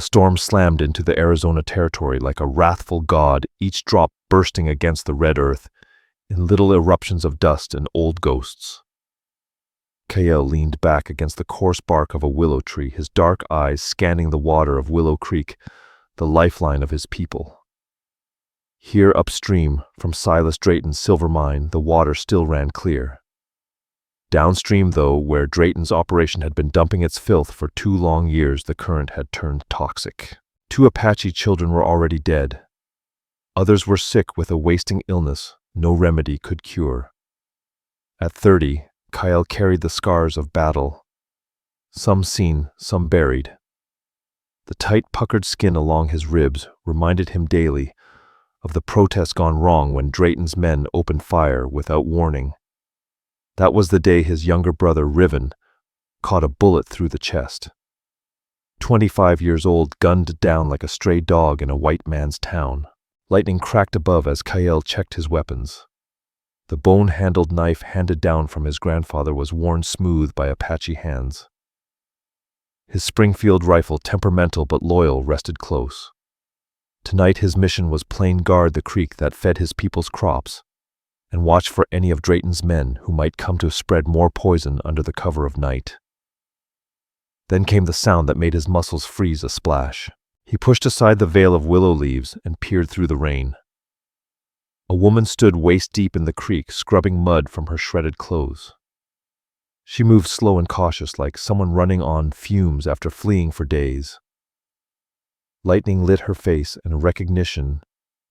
storm slammed into the Arizona territory like a wrathful god, each drop bursting against the red earth in little eruptions of dust and old ghosts. Kael leaned back against the coarse bark of a willow tree, his dark eyes scanning the water of Willow Creek, the lifeline of his people. Here upstream, from Silas Drayton's silver mine, the water still ran clear. Downstream, though, where Drayton's operation had been dumping its filth for 2 long years, the current had turned toxic. 2 Apache children were already dead. Others were sick with a wasting illness no remedy could cure. At 30, Kael carried the scars of battle, some seen, some buried. The tight, puckered skin along his ribs reminded him daily of the protest gone wrong when Drayton's men opened fire without warning. That was the day his younger brother, Riven, caught a bullet through the chest. 25 years old, gunned down like a stray dog in a white man's town. Lightning cracked above as Kael checked his weapons. The bone-handled knife handed down from his grandfather was worn smooth by Apache hands. His Springfield rifle, temperamental but loyal, rested close. Tonight his mission was plain guard the creek that fed his people's crops, and watch for any of Drayton's men who might come to spread more poison under the cover of night. Then came the sound that made his muscles freeze a splash. He pushed aside the veil of willow leaves and peered through the rain. A woman stood waist-deep in the creek, scrubbing mud from her shredded clothes. She moved slow and cautious, like someone running on fumes after fleeing for days. Lightning lit her face, and recognition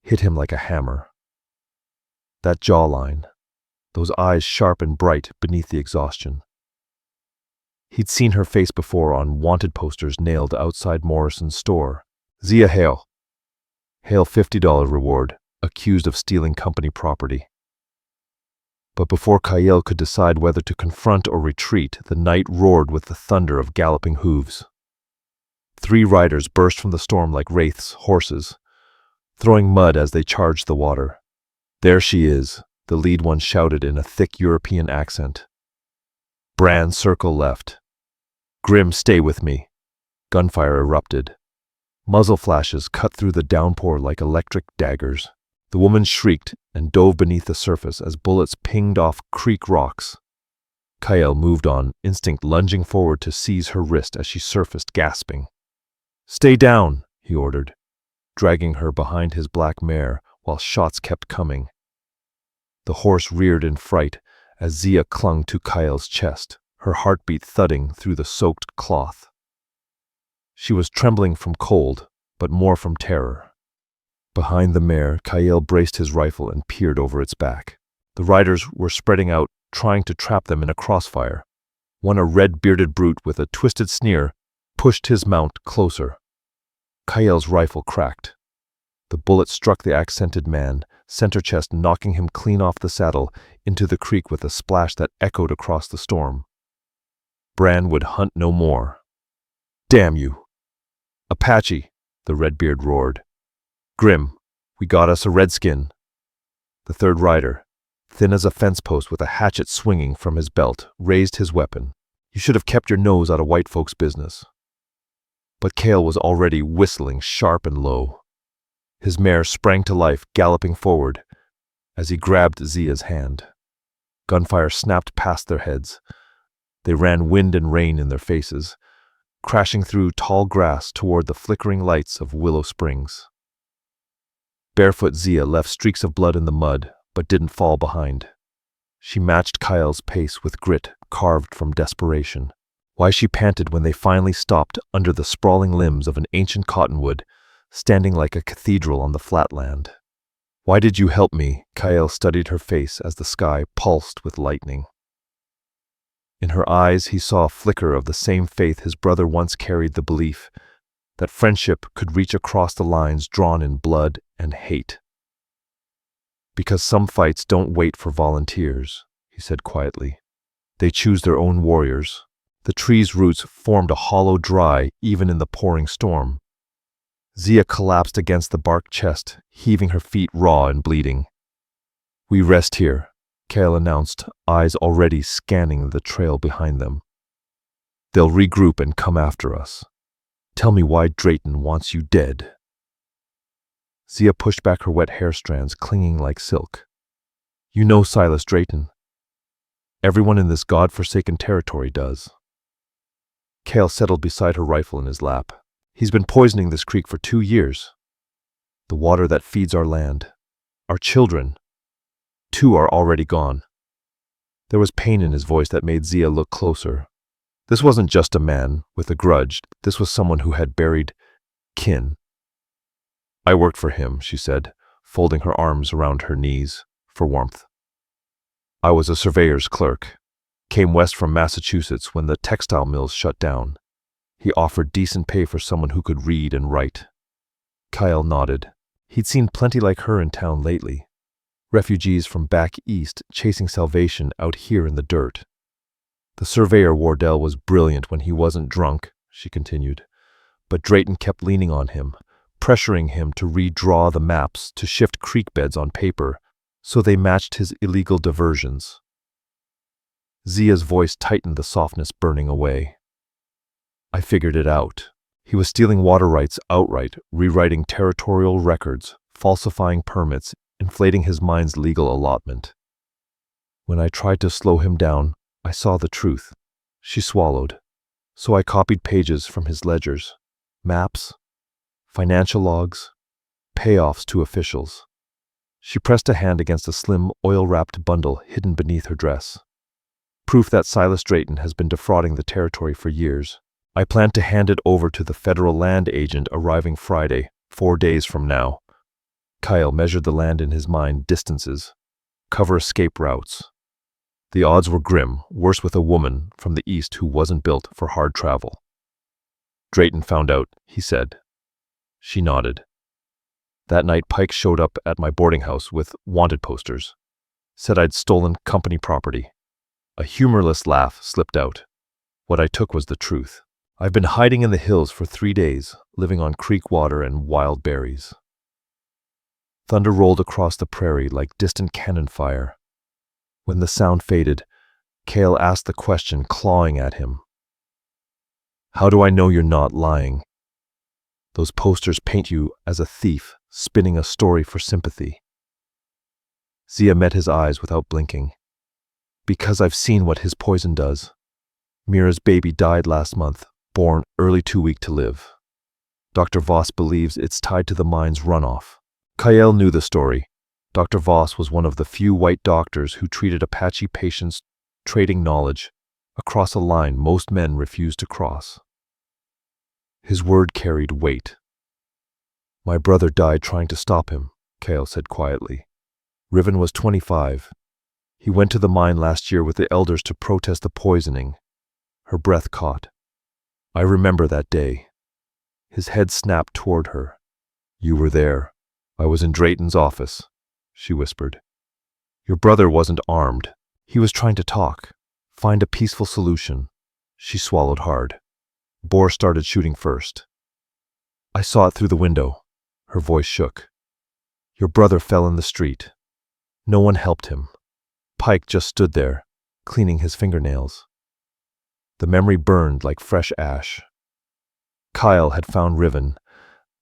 hit him like a hammer. That jawline, those eyes sharp and bright beneath the exhaustion. He'd seen her face before on wanted posters nailed outside Morrison's store. Zia Hale. Hale $50 reward, accused of stealing company property. But before Kael could decide whether to confront or retreat, the night roared with the thunder of galloping hooves. 3 riders burst from the storm like wraiths, horses, throwing mud as they charged the water. "There she is," the lead one shouted in a thick European accent. Bran, circle left. "Grim, stay with me." Gunfire erupted. Muzzle flashes cut through the downpour like electric daggers. The woman shrieked and dove beneath the surface as bullets pinged off creek rocks. Kael moved on, instinct lunging forward to seize her wrist as she surfaced, gasping. "Stay down," he ordered, dragging her behind his black mare while shots kept coming. The horse reared in fright as Zia clung to Kael's chest, her heartbeat thudding through the soaked cloth. She was trembling from cold, but more from terror. Behind the mare, Kael braced his rifle and peered over its back. The riders were spreading out, trying to trap them in a crossfire. One, a red-bearded brute with a twisted sneer, pushed his mount closer. Kael's rifle cracked. The bullet struck the accented man, center chest, knocking him clean off the saddle into the creek with a splash that echoed across the storm. Bran would hunt no more. "Damn you!" "Apache!" the Redbeard roared. "Grim, we got us a redskin." The third rider, thin as a fence post with a hatchet swinging from his belt, raised his weapon. "You should have kept your nose out of white folks' business." But Kael was already whistling sharp and low. His mare sprang to life, galloping forward, as he grabbed Zia's hand. Gunfire snapped past their heads. They ran wind and rain in their faces, crashing through tall grass toward the flickering lights of Willow Springs. Barefoot Zia left streaks of blood in the mud, but didn't fall behind. She matched Kael's pace with grit carved from desperation. Why she panted when they finally stopped under the sprawling limbs of an ancient cottonwood, standing like a cathedral on the flatland. "Why did you help me?" Kael studied her face as the sky pulsed with lightning. In her eyes he saw a flicker of the same faith his brother once carried, the belief that friendship could reach across the lines drawn in blood and hate. "Because some fights don't wait for volunteers," he said quietly. "They choose their own warriors." The tree's roots formed a hollow dry even in the pouring storm. Zia collapsed against the bark chest, heaving her feet raw and bleeding. "We rest here," Kael announced, eyes already scanning the trail behind them. "They'll regroup and come after us." Tell me why Drayton wants you dead." Zia pushed back her wet hair strands, clinging like silk. "You know Silas Drayton. Everyone in this God-forsaken territory does." Cale settled beside her rifle in his lap. "He's been poisoning this creek for 2 years. The water that feeds our land. Our children. 2 are already gone." There was pain in his voice that made Zia look closer. This wasn't just a man with a grudge. This was someone who had buried kin. "I worked for him," she said, folding her arms around her knees for warmth. "I was a surveyor's clerk. Came west from Massachusetts when the textile mills shut down. He offered decent pay for someone who could read and write." Kyle nodded. He'd seen plenty like her in town lately. Refugees from back east chasing salvation out here in the dirt. "The surveyor Wardell was brilliant when he wasn't drunk," she continued. "But Drayton kept leaning on him, pressuring him to redraw the maps, to shift creek beds on paper, so they matched his illegal diversions." Zia's voice tightened, the softness burning away. "I figured it out. He was stealing water rights outright, rewriting territorial records, falsifying permits, inflating his mind's legal allotment. When I tried to slow him down, I saw the truth." She swallowed. "So I copied pages from his ledgers, maps, financial logs, payoffs to officials." She pressed a hand against a slim, oil-wrapped bundle hidden beneath her dress. "Proof that Silas Drayton has been defrauding the territory for years. I plan to hand it over to the federal land agent arriving Friday, 4 days from now." Kyle measured the land in his mind, distances, cover escape routes. The odds were grim, worse with a woman from the east who wasn't built for hard travel. "Drayton found out," he said. She nodded. "That night Pike showed up at my boarding house with wanted posters. Said I'd stolen company property." A humorless laugh slipped out. "What I took was the truth. I've been hiding in the hills for 3 days, living on creek water and wild berries." Thunder rolled across the prairie like distant cannon fire. When the sound faded, Cale asked the question, clawing at him. "How do I know you're not lying? Those posters paint you as a thief, spinning a story for sympathy." Zia met his eyes without blinking. "Because I've seen what his poison does. Mira's baby died last month, born early, too weak to live. Dr. Voss believes it's tied to the mine's runoff." Kyle knew the story. Dr. Voss was one of the few white doctors who treated Apache patients, trading knowledge across a line most men refused to cross. His word carried weight. "My brother died trying to stop him," Cale said quietly. "Riven was 25. He went to the mine last year with the elders to protest the poisoning." Her breath caught. "I remember that day." His head snapped toward her. "You were there. I was in Drayton's office," she whispered. "Your brother wasn't armed. He was trying to talk, find a peaceful solution." She swallowed hard. "Bohr started shooting first. I saw it through the window." Her voice shook. "Your brother fell in the street. No one helped him. Pike just stood there, cleaning his fingernails." The memory burned like fresh ash. Kyle had found Riven.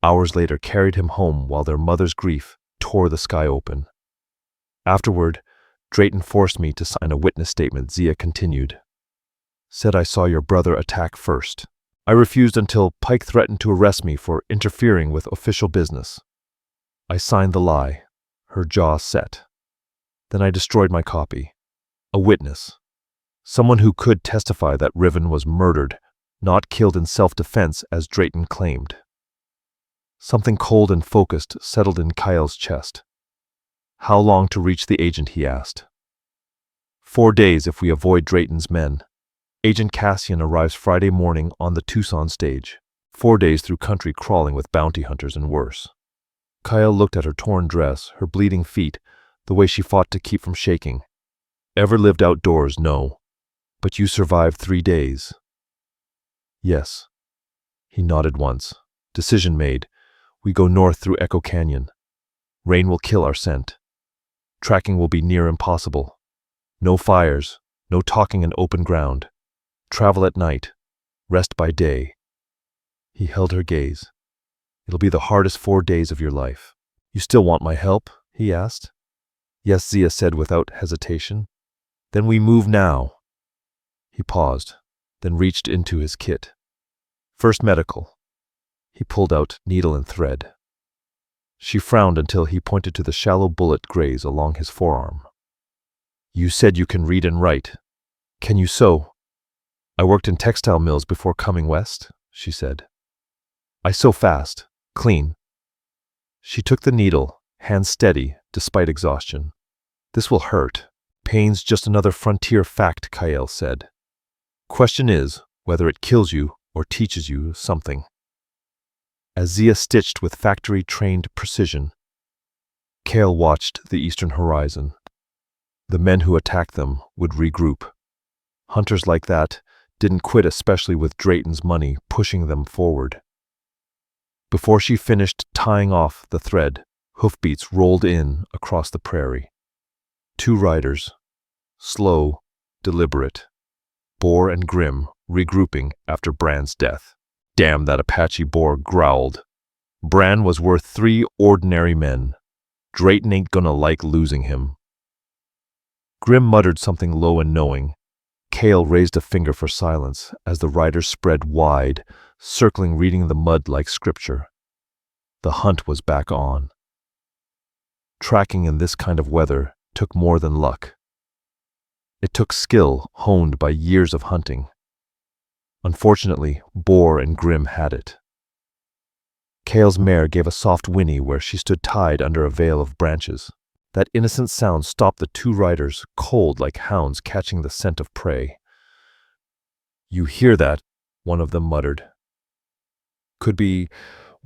Hours later, carried him home while their mother's grief tore the sky open. "Afterward, Drayton forced me to sign a witness statement," Zia continued. "Said I saw your brother attack first. I refused until Pike threatened to arrest me for interfering with official business. I signed the lie." Her jaw set. "Then I destroyed my copy. A witness. Someone who could testify that Riven was murdered, not killed in self-defense as Drayton claimed." Something cold and focused settled in Kyle's chest. "How long to reach the agent?" he asked. 4 days if we avoid Drayton's men. Agent Cassian arrives Friday morning on the Tucson stage. 4 days through country crawling with bounty hunters and worse." Kyle looked at her torn dress, her bleeding feet, the way she fought to keep from shaking. "Ever lived outdoors? No. But you survived 3 days." "Yes." He nodded once. "Decision made. We go north through Echo Canyon. Rain will kill our scent. Tracking will be near impossible. No fires, no talking in open ground. Travel at night, rest by day." He held her gaze. It'll be the hardest 4 days of your life. You still want my help? He asked. Yes, Zia said without hesitation. Then we move now. He paused, then reached into his kit. First medical. He pulled out needle and thread. She frowned until he pointed to the shallow bullet graze along his forearm. You said you can read and write. Can you sew? I worked in textile mills before coming west, she said. I sew fast, clean. She took the needle, hands steady, despite exhaustion. This will hurt. Pain's just another frontier fact, Kael said. Question is whether it kills you or teaches you something. As Zia stitched with factory-trained precision, Kael watched the eastern horizon. The men who attacked them would regroup. Hunters like that didn't quit, especially with Drayton's money pushing them forward. Before she finished tying off the thread, hoofbeats rolled in across the prairie. 2 riders, slow, deliberate, Boar and Grim regrouping after Bran's death. Damn, that Apache boar growled. Bran was worth 3 ordinary men. Drayton ain't gonna like losing him. Grim muttered something low and knowing. Kael raised a finger for silence as the riders spread wide, circling, reading the mud like scripture. The hunt was back on. Tracking in this kind of weather took more than luck. It took skill honed by years of hunting. Unfortunately, Boar and Grim had it. Kael's mare gave a soft whinny where she stood tied under a veil of branches. That innocent sound stopped the 2 riders, cold like hounds catching the scent of prey. You hear that? One of them muttered. Could be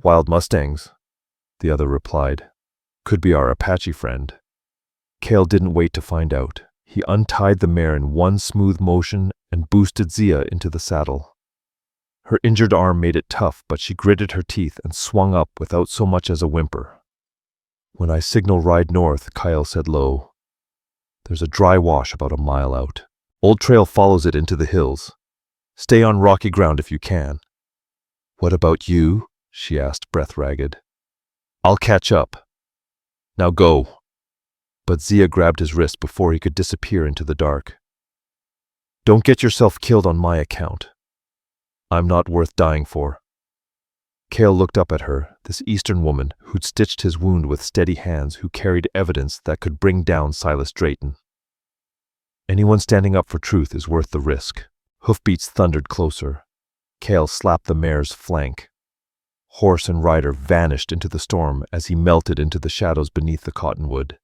wild mustangs, the other replied. Could be our Apache friend. Kael didn't wait to find out. He untied the mare in one smooth motion and boosted Zia into the saddle. Her injured arm made it tough, but she gritted her teeth and swung up without so much as a whimper. When I signal ride north, Kael said low. There's a dry wash about a mile out. Old trail follows it into the hills. Stay on rocky ground if you can. What about you? She asked, breath ragged. I'll catch up. Now go. But Zia grabbed his wrist before he could disappear into the dark. Don't get yourself killed on my account. I'm not worth dying for. Kael looked up at her, this Eastern woman who'd stitched his wound with steady hands, who carried evidence that could bring down Silas Drayton. Anyone standing up for truth is worth the risk. Hoofbeats thundered closer. Kael slapped the mare's flank. Horse and rider vanished into the storm as he melted into the shadows beneath the cottonwood.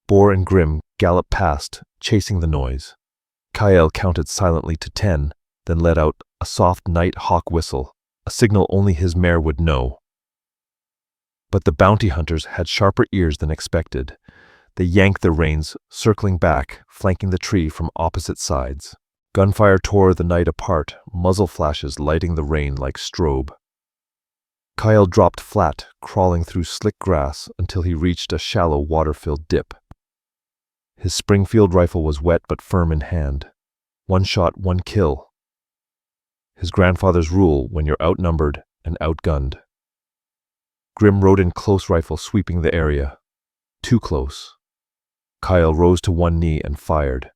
Boar and Grim galloped past, chasing the noise. Kael counted silently to 10, then let out a soft night hawk whistle, a signal only his mare would know. But the bounty hunters had sharper ears than expected. They yanked their reins, circling back, flanking the tree from opposite sides. Gunfire tore the night apart, muzzle flashes lighting the rain like strobe. Kael dropped flat, crawling through slick grass until he reached a shallow water-filled dip. His Springfield rifle was wet but firm in hand. 1 shot, 1 kill. His grandfather's rule when you're outnumbered and outgunned. Grim rode in close, rifle sweeping the area. Too close. Kael rose to one knee and fired.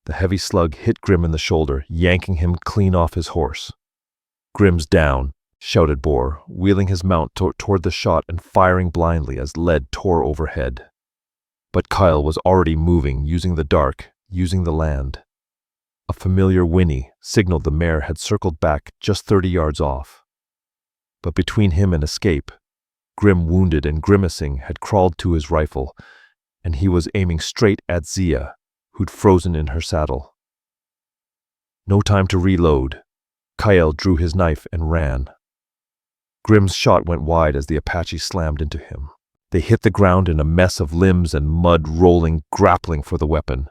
The heavy slug hit Grim in the shoulder, yanking him clean off his horse. Grim's down, shouted Boar, wheeling his mount toward the shot and firing blindly as lead tore overhead. But Kael was already moving, using the dark, using the land. A familiar whinny signaled the mare had circled back just 30 yards off. But between him and escape, Grim, wounded and grimacing, had crawled to his rifle, and he was aiming straight at Zia, who'd frozen in her saddle. No time to reload. Kael drew his knife and ran. Grim's shot went wide as the Apache slammed into him. They hit the ground in a mess of limbs and mud, rolling, grappling for the weapon.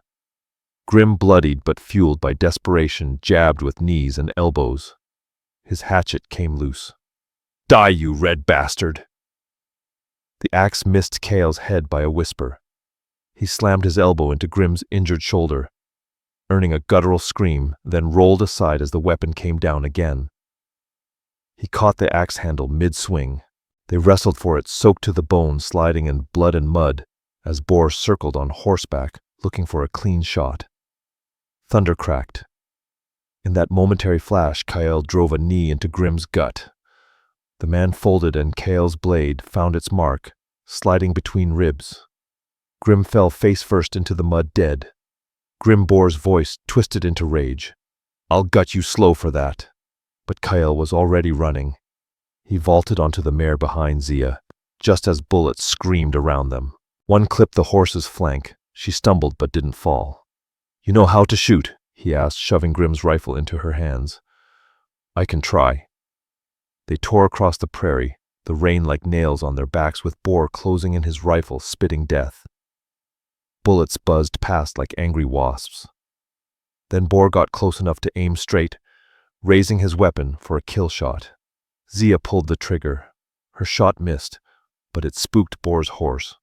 Grim, bloodied but fueled by desperation, jabbed with knees and elbows. His hatchet came loose. Die, you red bastard! The axe missed Kael's head by a whisper. He slammed his elbow into Grim's injured shoulder, earning a guttural scream, then rolled aside as the weapon came down again. He caught the axe handle mid-swing. They wrestled for it, soaked to the bone, sliding in blood and mud, as Boar circled on horseback, looking for a clean shot. Thunder cracked. In that momentary flash, Kael drove a knee into Grim's gut. The man folded and Kael's blade found its mark, sliding between ribs. Grim fell face first into the mud, dead. Grim Boar's voice twisted into rage. "I'll gut you slow for that." But Kael was already running. He vaulted onto the mare behind Zia, just as bullets screamed around them. One clipped the horse's flank. She stumbled but didn't fall. "You know how to shoot?" he asked, shoving Grim's rifle into her hands. "I can try." They tore across the prairie, the rain like nails on their backs, with Boar closing in his rifle, spitting death. Bullets buzzed past like angry wasps. Then Boar got close enough to aim straight, raising his weapon for a kill shot. Zia pulled the trigger. Her shot missed, but it spooked Boar's horse.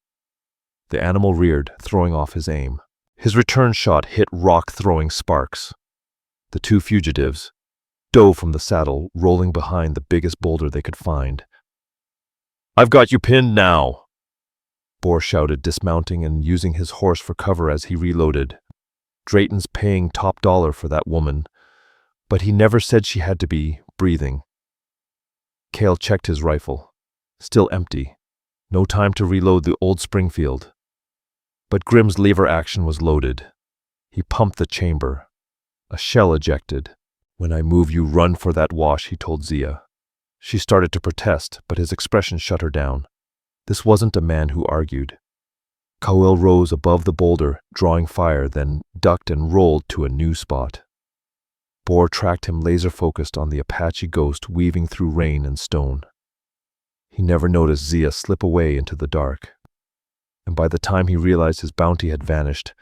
The animal reared, throwing off his aim. His return shot hit rock, throwing sparks. The two fugitives dove from the saddle, rolling behind the biggest boulder they could find. "I've got you pinned now," Boar shouted, dismounting and using his horse for cover as he reloaded. Drayton's paying top dollar for that woman, but he never said she had to be breathing. Kael checked his rifle. Still empty. No time to reload the old Springfield. But Grim's lever action was loaded. He pumped the chamber. A shell ejected. "When I move, you run for that wash," he told Zia. She started to protest, but his expression shut her down. This wasn't a man who argued. Kael rose above the boulder, drawing fire, then ducked and rolled to a new spot. Boar tracked him, laser-focused on the Apache ghost weaving through rain and stone. He never noticed Zia slip away into the dark. And by the time he realized his bounty had vanished,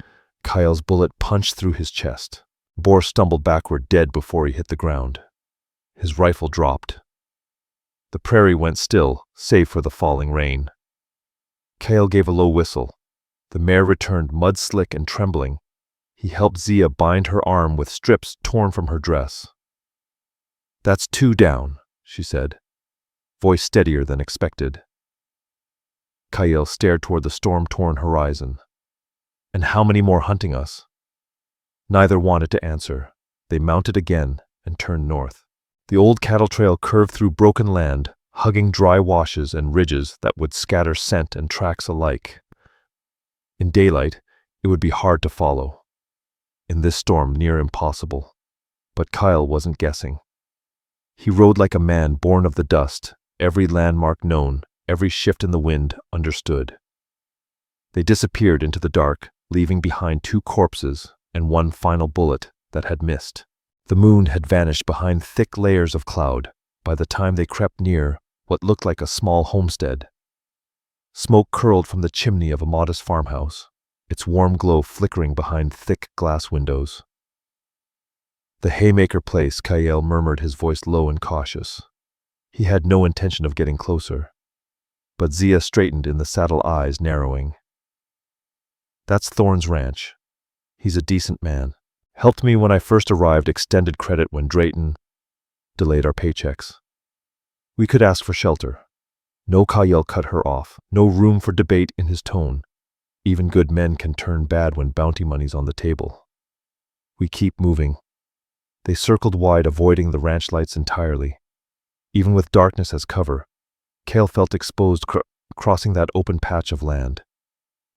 Kael's bullet punched through his chest. Boar stumbled backward, dead before he hit the ground. His rifle dropped. The prairie went still, save for the falling rain. Kael gave a low whistle. The mare returned, mud-slick and trembling. He helped Zia bind her arm with strips torn from her dress. "That's 2 down," she said, voice steadier than expected. Kael stared toward the storm-torn horizon. "And how many more hunting us?" Neither wanted to answer. They mounted again and turned north. The old cattle trail curved through broken land, hugging dry washes and ridges that would scatter scent and tracks alike. In daylight, it would be hard to follow. In this storm, near impossible. But Kael wasn't guessing. He rode like a man born of the dust, every landmark known, every shift in the wind understood. They disappeared into the dark, leaving behind 2 corpses and 1 final bullet that had missed. The moon had vanished behind thick layers of cloud by the time they crept near what looked like a small homestead. Smoke curled from the chimney of a modest farmhouse, its warm glow flickering behind thick glass windows. "The haymaker place," Kael murmured, his voice low and cautious. He had no intention of getting closer. But Zia straightened in the saddle, eyes narrowing. "That's Thorne's ranch. He's a decent man. Helped me when I first arrived, extended credit when Drayton delayed our paychecks. We could ask for shelter." No, Kael cut her off. No room for debate in his tone. Even good men can turn bad when bounty money's on the table. "We keep moving." They circled wide, avoiding the ranch lights entirely. Even with darkness as cover, Kael felt exposed crossing that open patch of land.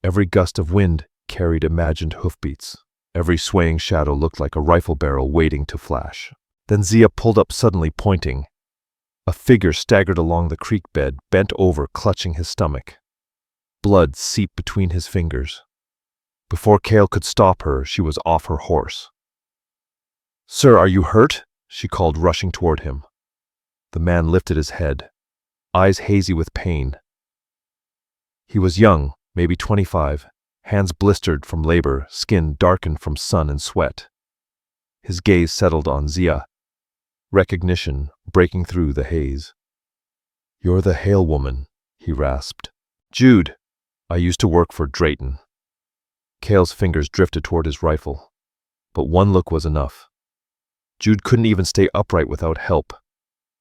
Every gust of wind carried imagined hoofbeats. Every swaying shadow looked like a rifle barrel waiting to flash. Then Zia pulled up suddenly, pointing. A figure staggered along the creek bed, bent over, clutching his stomach. Blood seeped between his fingers. Before Kael could stop her, she was off her horse. "Sir, are you hurt?" she called, rushing toward him. The man lifted his head, eyes hazy with pain. He was young, maybe 25, hands blistered from labor, skin darkened from sun and sweat. His gaze settled on Zia, recognition breaking through the haze. "You're the Hale woman," he rasped. "Jude, I used to work for Drayton." Kael's fingers drifted toward his rifle, but one look was enough. Jude couldn't even stay upright without help.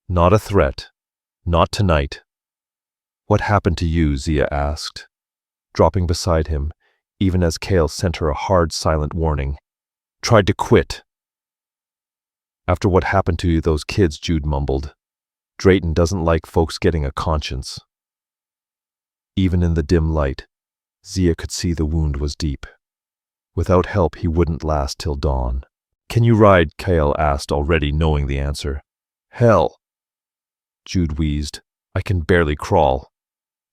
Not a threat. Not tonight. What happened to you? Zia asked, dropping beside him, even as Cale sent her a hard, silent warning. Tried to quit. After what happened to you, those kids, Jude mumbled. Drayton doesn't like folks getting a conscience. Even in the dim light, Zia could see the wound was deep. Without help, he wouldn't last till dawn. Can you ride? Cale asked, already knowing the answer. Hell, Jude wheezed. I can barely crawl.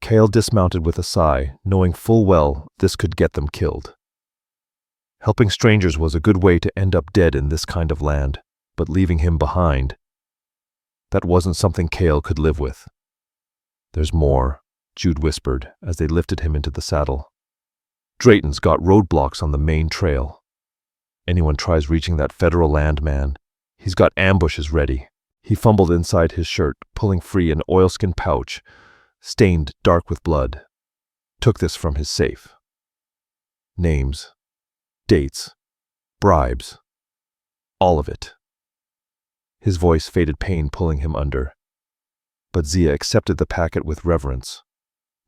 Cale dismounted with a sigh, knowing full well this could get them killed. Helping strangers was a good way to end up dead in this kind of land, but leaving him behind, that wasn't something Cale could live with. There's more, Jude whispered as they lifted him into the saddle. Drayton's got roadblocks on the main trail. Anyone tries reaching that federal land, man, he's got ambushes ready. He fumbled inside his shirt, pulling free an oilskin pouch, stained dark with blood. Took this from his safe. Names, dates, bribes, all of it. His voice faded, pain pulling him under. But Zia accepted the packet with reverence.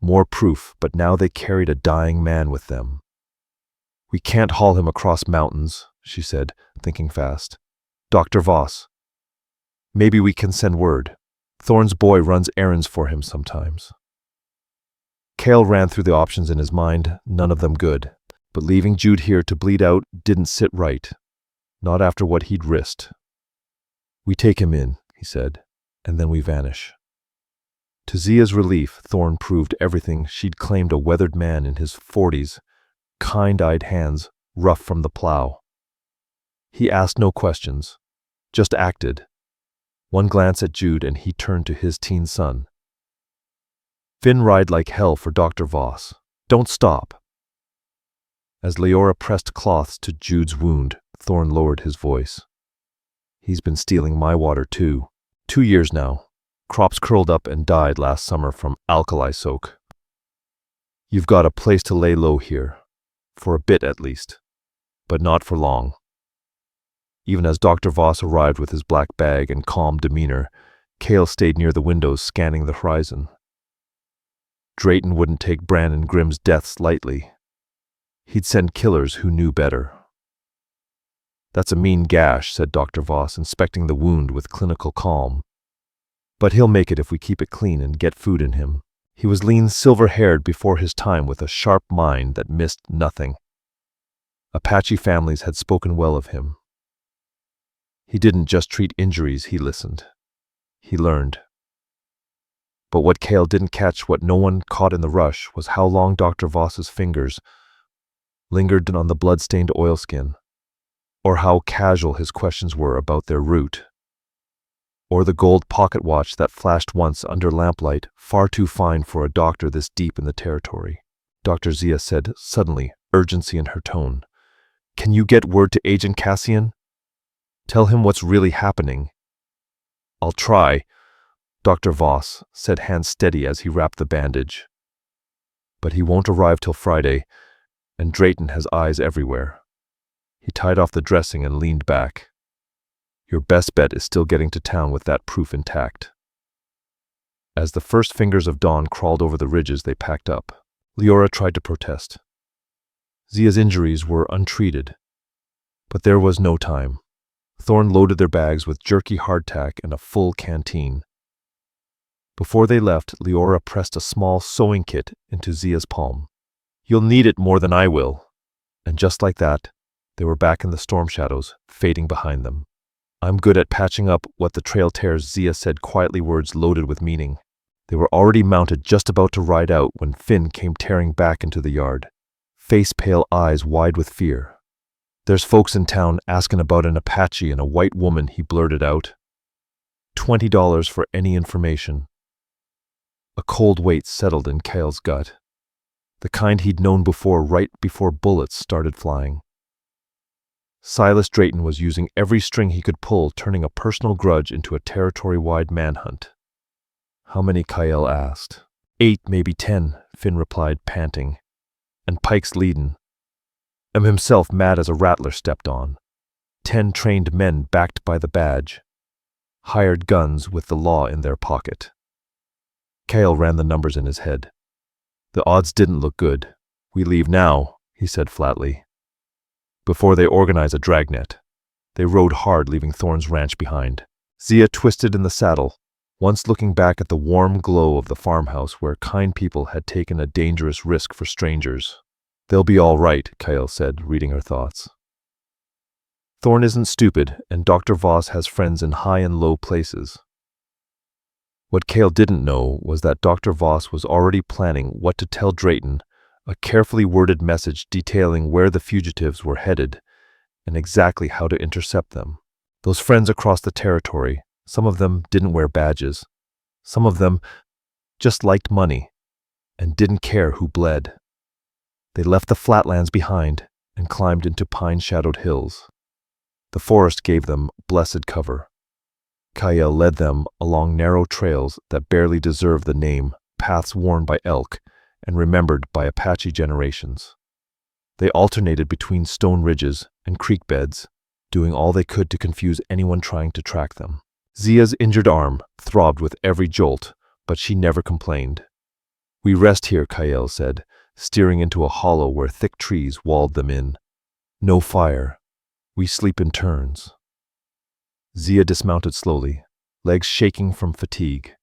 More proof, but now they carried a dying man with them. We can't haul him across mountains, she said, thinking fast. Dr. Voss. Maybe we can send word. Thorne's boy runs errands for him sometimes. Cale ran through the options in his mind, none of them good. But leaving Jude here to bleed out didn't sit right. Not after what he'd risked. We take him in, he said, and then we vanish. To Zia's relief, Thorne proved everything she'd claimed: a weathered man in his 40s, kind-eyed hands, rough from the plow. He asked no questions, just acted. One glance at Jude and he turned to his teen son. Finn, ride like hell for Dr. Voss. Don't stop. As Leora pressed cloths to Jude's wound, Thorne lowered his voice. He's been stealing my water too. 2 years now. Crops curled up and died last summer from alkali soak. You've got a place to lay low here. For a bit at least. But not for long. Even as Dr. Voss arrived with his black bag and calm demeanor, Cale stayed near the windows scanning the horizon. Drayton wouldn't take Bran and Grimm's deaths lightly. He'd send killers who knew better. That's a mean gash, said Dr. Voss, inspecting the wound with clinical calm. But he'll make it if we keep it clean and get food in him. He was lean, silver-haired before his time, with a sharp mind that missed nothing. Apache families had spoken well of him. He didn't just treat injuries, he listened. He learned. But what Cale didn't catch, what no one caught in the rush, was how long Dr. Voss's fingers lingered on the blood-stained oilskin, or how casual his questions were about their route, or the gold pocket watch that flashed once under lamplight, far too fine for a doctor this deep in the territory. Dr. Zia said suddenly, urgency in her tone. Can you get word to Agent Cassian? Tell him what's really happening. I'll try, Dr. Voss said, hands steady as he wrapped the bandage. But he won't arrive till Friday, and Drayton has eyes everywhere. He tied off the dressing and leaned back. Your best bet is still getting to town with that proof intact. As the first fingers of dawn crawled over the ridges, they packed up. Leora tried to protest. Zia's injuries were untreated, but there was no time. Thorne loaded their bags with jerky hardtack and a full canteen. Before they left, Leora pressed a small sewing kit into Zia's palm. You'll need it more than I will. And just like that, they were back in the storm shadows, fading behind them. I'm good at patching up what the trail tears, Zia said quietly, words loaded with meaning. They were already mounted, just about to ride out, when Finn came tearing back into the yard, face-pale, eyes wide with fear. There's folks in town asking about an Apache and a white woman, he blurted out. $20 for any information. A cold weight settled in Cale's gut, the kind he'd known before, right before bullets started flying. Silas Drayton was using every string he could pull, turning a personal grudge into a territory-wide manhunt. How many? Cale asked. 8, maybe 10, Finn replied, panting. And Pike's leadin'. Himself mad as a rattler stepped on. 10 trained men backed by the badge. hired guns with the law in their pocket. Cale ran the numbers in his head. The odds didn't look good. "We leave now," he said flatly. "Before they organize a dragnet." They rode hard, leaving Thorn's ranch behind. Zia twisted in the saddle, once looking back at the warm glow of the farmhouse where kind people had taken a dangerous risk for strangers. "They'll be all right," Cale said, reading her thoughts. "Thorn isn't stupid, and Dr. Voss has friends in high and low places." What Cale didn't know was that Dr. Voss was already planning what to tell Drayton, a carefully worded message detailing where the fugitives were headed and exactly how to intercept them. Those friends across the territory, some of them didn't wear badges. Some of them just liked money and didn't care who bled. They left the flatlands behind and climbed into pine-shadowed hills. The forest gave them blessed cover. Cale led them along narrow trails that barely deserved the name, paths worn by elk and remembered by Apache generations. They alternated between stone ridges and creek beds, doing all they could to confuse anyone trying to track them. Zia's injured arm throbbed with every jolt, but she never complained. "We rest here," Cale said, steering into a hollow where thick trees walled them in. "No fire. We sleep in turns." Zia dismounted slowly, legs shaking from fatigue.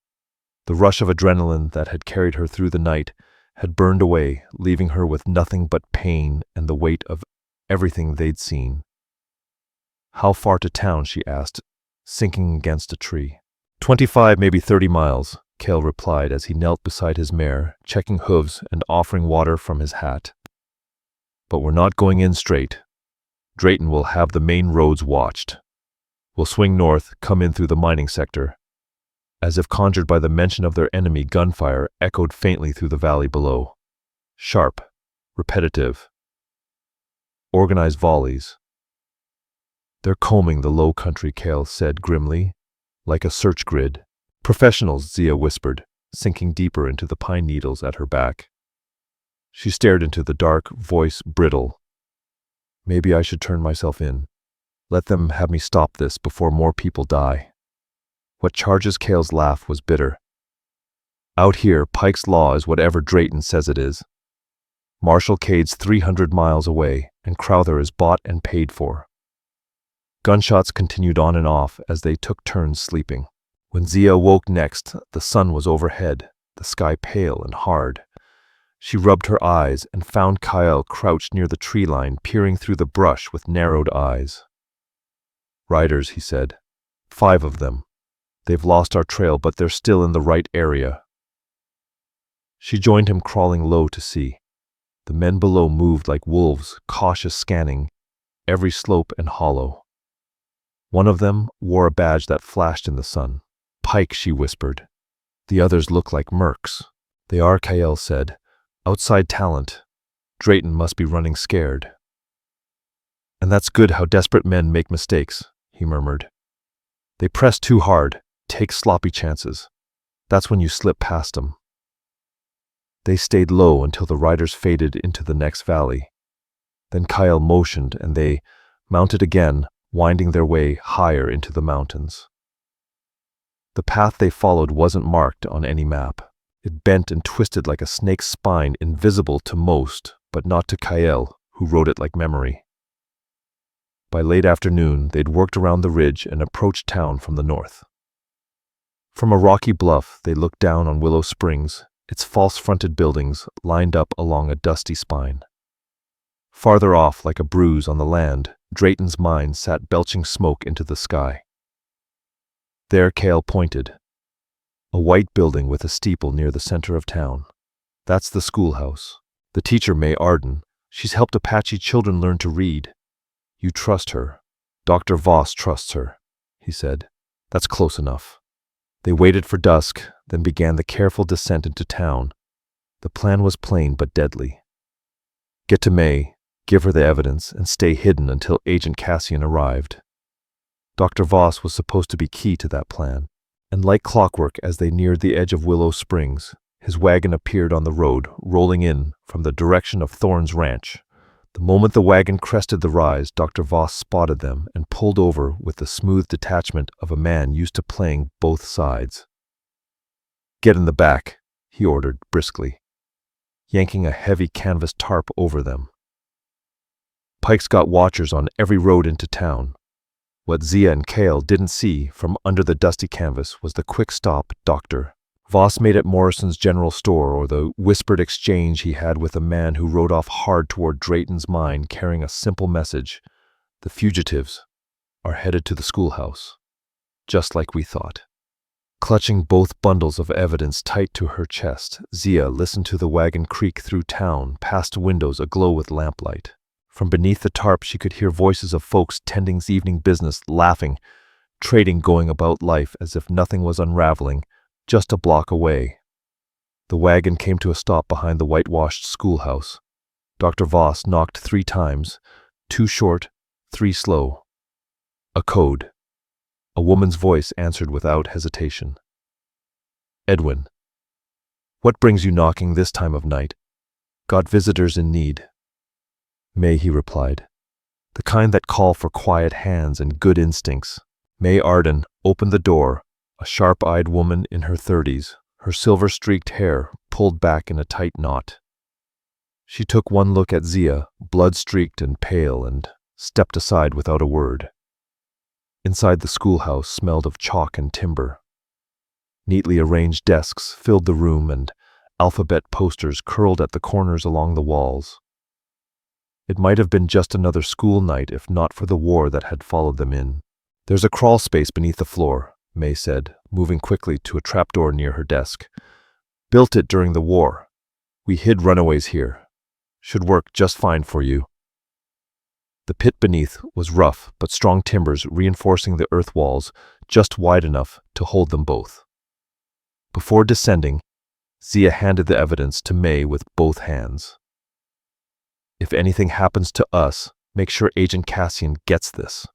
The rush of adrenaline that had carried her through the night had burned away, leaving her with nothing but pain and the weight of everything they'd seen. "How far to town?" she asked, sinking against a tree. 25, maybe 30 miles, Cale replied as he knelt beside his mare, checking hooves and offering water from his hat. "But we're not going in straight. Drayton will have the main roads watched. We'll swing north, come in through the mining sector." As if conjured by the mention of their enemy, gunfire echoed faintly through the valley below. Sharp, repetitive, organized volleys. "They're combing the low country," Cale said grimly, "like a search grid." "Professionals," Zia whispered, sinking deeper into the pine needles at her back. She stared into the dark, voice brittle. "Maybe I should turn myself in. Let them have me stop this before more people die." What charges? Cale's laugh was bitter. "Out here, Pike's Law is whatever Drayton says it is. Marshal Cade's 300 miles away, and Crowther is bought and paid for." Gunshots continued on and off as they took turns sleeping. When Zia awoke next, the sun was overhead, the sky pale and hard. She rubbed her eyes and found Cale crouched near the tree line, peering through the brush with narrowed eyes. "Riders," he said. 5 of them. They've lost our trail, but they're still in the right area." She joined him, crawling low to see. The men below moved like wolves, cautious, scanning every slope and hollow. One of them wore a badge that flashed in the sun. "Pike," she whispered. "The others look like mercs." "They are," Cale said. "Outside talent. Drayton must be running scared." "And that's good how desperate men make mistakes," he murmured. "They press too hard, take sloppy chances. That's when you slip past them." They stayed low until the riders faded into the next valley. Then Cale motioned and they mounted again, winding their way higher into the mountains. The path they followed wasn't marked on any map. It bent and twisted like a snake's spine, invisible to most, but not to Cale, who wrote it like memory. By late afternoon, they'd worked around the ridge and approached town from the north. From a rocky bluff, they looked down on Willow Springs, its false-fronted buildings lined up along a dusty spine. Farther off, like a bruise on the land, Drayton's mine sat belching smoke into the sky. There Cale pointed. A white building with a steeple near the center of town. "That's the schoolhouse. The teacher, May Arden. She's helped Apache children learn to read. You trust her. Dr. Voss trusts her," he said. "That's close enough." They waited for dusk, then began the careful descent into town. The plan was plain but deadly. Get to May, give her the evidence, and stay hidden until Agent Cassian arrived. Dr. Voss was supposed to be key to that plan, and like clockwork, as they neared the edge of Willow Springs, his wagon appeared on the road, rolling in from the direction of Thorn's ranch. The moment the wagon crested the rise, Dr. Voss spotted them and pulled over with the smooth detachment of a man used to playing both sides. "Get in the back," he ordered briskly, yanking a heavy canvas tarp over them. Pike's got watchers on every road into town. What Zia and Cale didn't see from under the dusty canvas was the quick stop Dr. Voss made at Morrison's general store, or the whispered exchange he had with a man who rode off hard toward Drayton's mine carrying a simple message: "The fugitives are headed to the schoolhouse, just like we thought." Clutching both bundles of evidence tight to her chest, Zia listened to the wagon creak through town, past windows aglow with lamplight. From beneath the tarp she could hear voices of folks tending evening business, laughing, trading, going about life as if nothing was unraveling, just a block away. The wagon came to a stop behind the whitewashed schoolhouse. Dr. Voss knocked 3 times, 2 short, 3 slow. A code. A woman's voice answered without hesitation. "Edwin, what brings you knocking this time of night? Got visitors in need." "May," he replied. "The kind that call for quiet hands and good instincts." May Arden opened the door, a sharp-eyed woman in her 30s, her silver-streaked hair pulled back in a tight knot. She took one look at Zia, blood-streaked and pale, and stepped aside without a word. Inside the schoolhouse smelled of chalk and timber. Neatly arranged desks filled the room, and alphabet posters curled at the corners along the walls. It might have been just another school night if not for the war that had followed them in. "There's a crawl space beneath the floor," May said, moving quickly to a trapdoor near her desk. "Built it during the war. We hid runaways here. Should work just fine for you." The pit beneath was rough but strong timbers reinforcing the earth walls just wide enough to hold them both. Before descending, Zia handed the evidence to May with both hands. "If anything happens to us, make sure Agent Cassian gets this."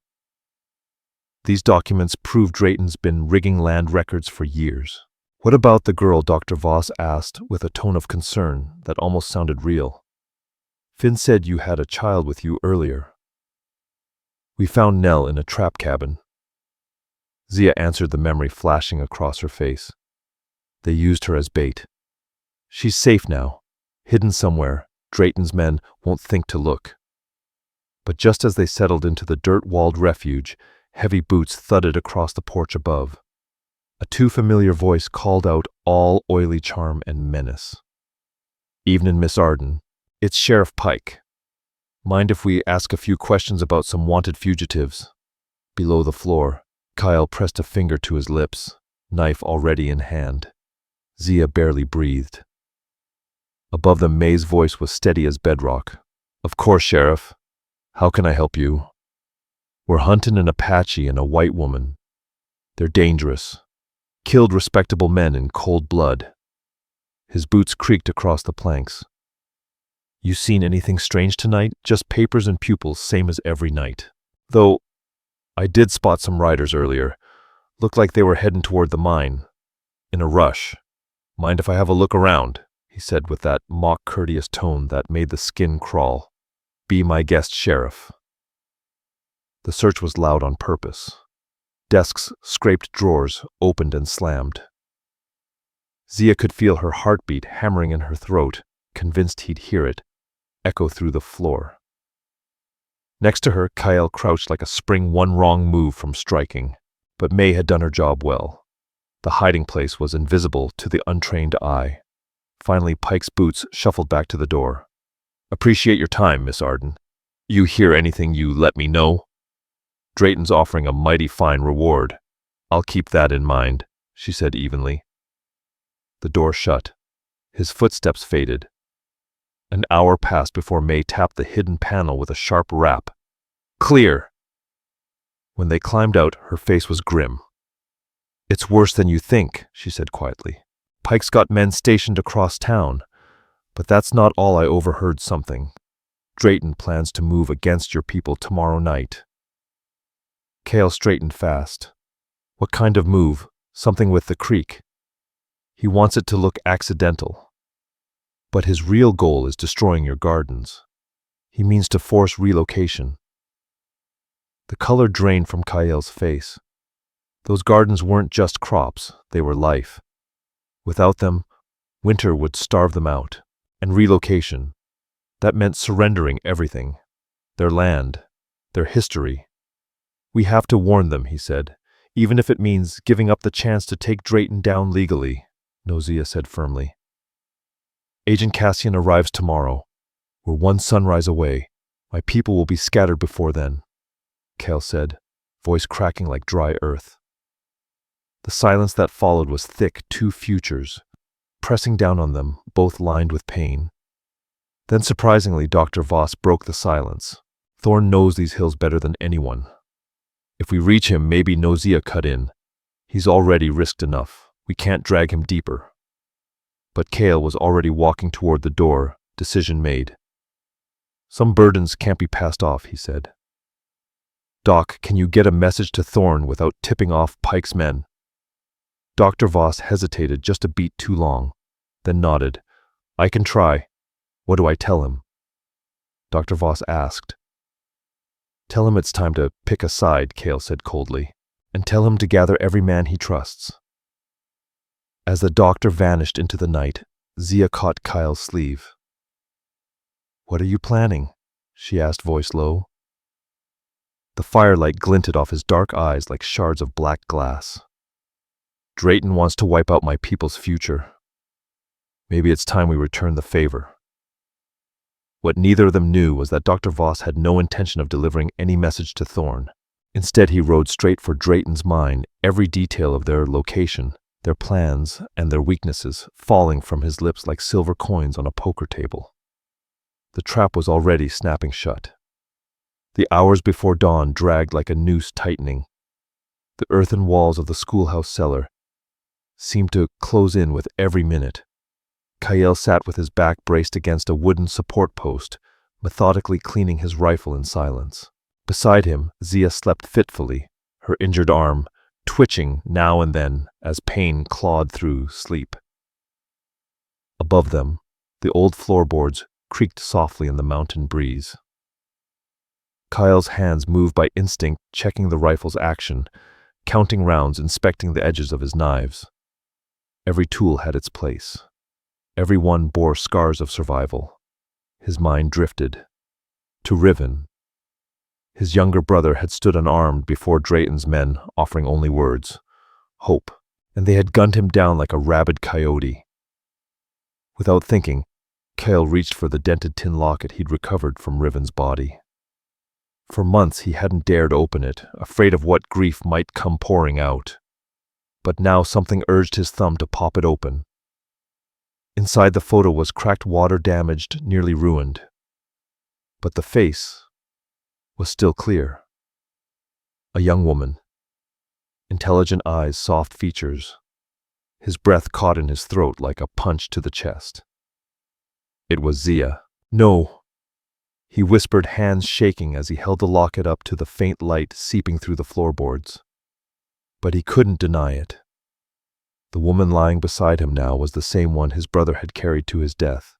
These documents prove Drayton's been rigging land records for years. "What about the girl?" Dr. Voss asked with a tone of concern that almost sounded real. "Finn said you had a child with you earlier." "We found Nell in a trap cabin." Zia answered, the memory flashing across her face. "They used her as bait. She's safe now, hidden somewhere. Drayton's men won't think to look." But just as they settled into the dirt-walled refuge, heavy boots thudded across the porch above. A too familiar voice called out, all oily charm and menace. "Evening, Miss Arden. It's Sheriff Pike. Mind if we ask a few questions about some wanted fugitives?" Below the floor, Kyle pressed a finger to his lips, knife already in hand. Zia barely breathed. Above them, May's voice was steady as bedrock. "Of course, Sheriff. How can I help you?" "We're hunting an Apache and a white woman. They're dangerous. Killed respectable men in cold blood." His boots creaked across the planks. "You seen anything strange tonight?" "Just papers and pupils, same as every night. Though I did spot some riders earlier. Looked like they were heading toward the mine. In a rush. Mind if I have a look around?" he said with that mock-courteous tone that made the skin crawl. "Be my guest, Sheriff." The search was loud on purpose. Desks scraped, drawers opened and slammed. Zia could feel her heartbeat hammering in her throat, convinced he'd hear it echo through the floor. Next to her, Kyle crouched like a spring one wrong move from striking, but May had done her job well. The hiding place was invisible to the untrained eye. Finally, Pike's boots shuffled back to the door. "Appreciate your time, Miss Arden. You hear anything, you let me know. Drayton's offering a mighty fine reward. I'll keep that in mind," she said evenly. The door shut. His footsteps faded. An hour passed before May tapped the hidden panel with a sharp rap. "Clear!" When they climbed out, her face was grim. "It's worse than you think," she said quietly. "Pike's got men stationed across town. But that's not all. I overheard something. Drayton plans to move against your people tomorrow night." Cale straightened fast. "What kind of move? Something with the creek?" "He wants it to look accidental. But his real goal is destroying your gardens. He means to force relocation. The color drained from Kael's face. Those gardens weren't just crops, they were life. Without them, winter would starve them out. And relocation, that meant surrendering everything. Their land, their history. We have to warn them, he said, even if it means giving up the chance to take Drayton down legally, Nosea said firmly. Agent Cassian arrives tomorrow. We're one sunrise away. My people will be scattered before then, Kael said, voice cracking like dry earth. The silence that followed was thick, two futures, pressing down on them, both lined with pain. Then surprisingly, Dr. Voss broke the silence. Thorn knows these hills better than anyone. If we reach him, maybe Nosea cut in. He's already risked enough. We can't drag him deeper. But Kael was already walking toward the door, decision made. Some burdens can't be passed off, he said. Doc, can you get a message to Thorn without tipping off Pike's men? Dr. Voss hesitated just a beat too long, then nodded. I can try. What do I tell him? Dr. Voss asked. Tell him it's time to pick a side, Kael said coldly, and tell him to gather every man he trusts. As the doctor vanished into the night, Zia caught Kael's sleeve. What are you planning? She asked, voice low. The firelight glinted off his dark eyes like shards of black glass. Drayton wants to wipe out my people's future. Maybe it's time we return the favor. What neither of them knew was that Dr. Voss had no intention of delivering any message to Thorn. Instead, he rode straight for Drayton's mine, every detail of their location, their plans, and their weaknesses falling from his lips like silver coins on a poker table. The trap was already snapping shut. The hours before dawn dragged like a noose tightening. The earthen walls of the schoolhouse cellar seemed to close in with every minute. Kael sat with his back braced against a wooden support post, methodically cleaning his rifle in silence. Beside him, Zia slept fitfully, her injured arm twitching now and then as pain clawed through sleep. Above them, the old floorboards creaked softly in the mountain breeze. Kael's hands moved by instinct, checking the rifle's action, counting rounds, inspecting the edges of his knives. Every tool had its place. Every one bore scars of survival. His mind drifted to Riven. His younger brother had stood unarmed before Drayton's men, offering only words, hope, and they had gunned him down like a rabid coyote. Without thinking, Kael reached for the dented tin locket he'd recovered from Riven's body. For months he hadn't dared open it, afraid of what grief might come pouring out. But now something urged his thumb to pop it open. Inside the photo was cracked, water-damaged, nearly ruined. But the face was still clear. A young woman. Intelligent eyes, soft features. His breath caught in his throat like a punch to the chest. It was Zia. No, he whispered, hands shaking as he held the locket up to the faint light seeping through the floorboards. But he couldn't deny it. The woman lying beside him now was the same one his brother had carried to his death.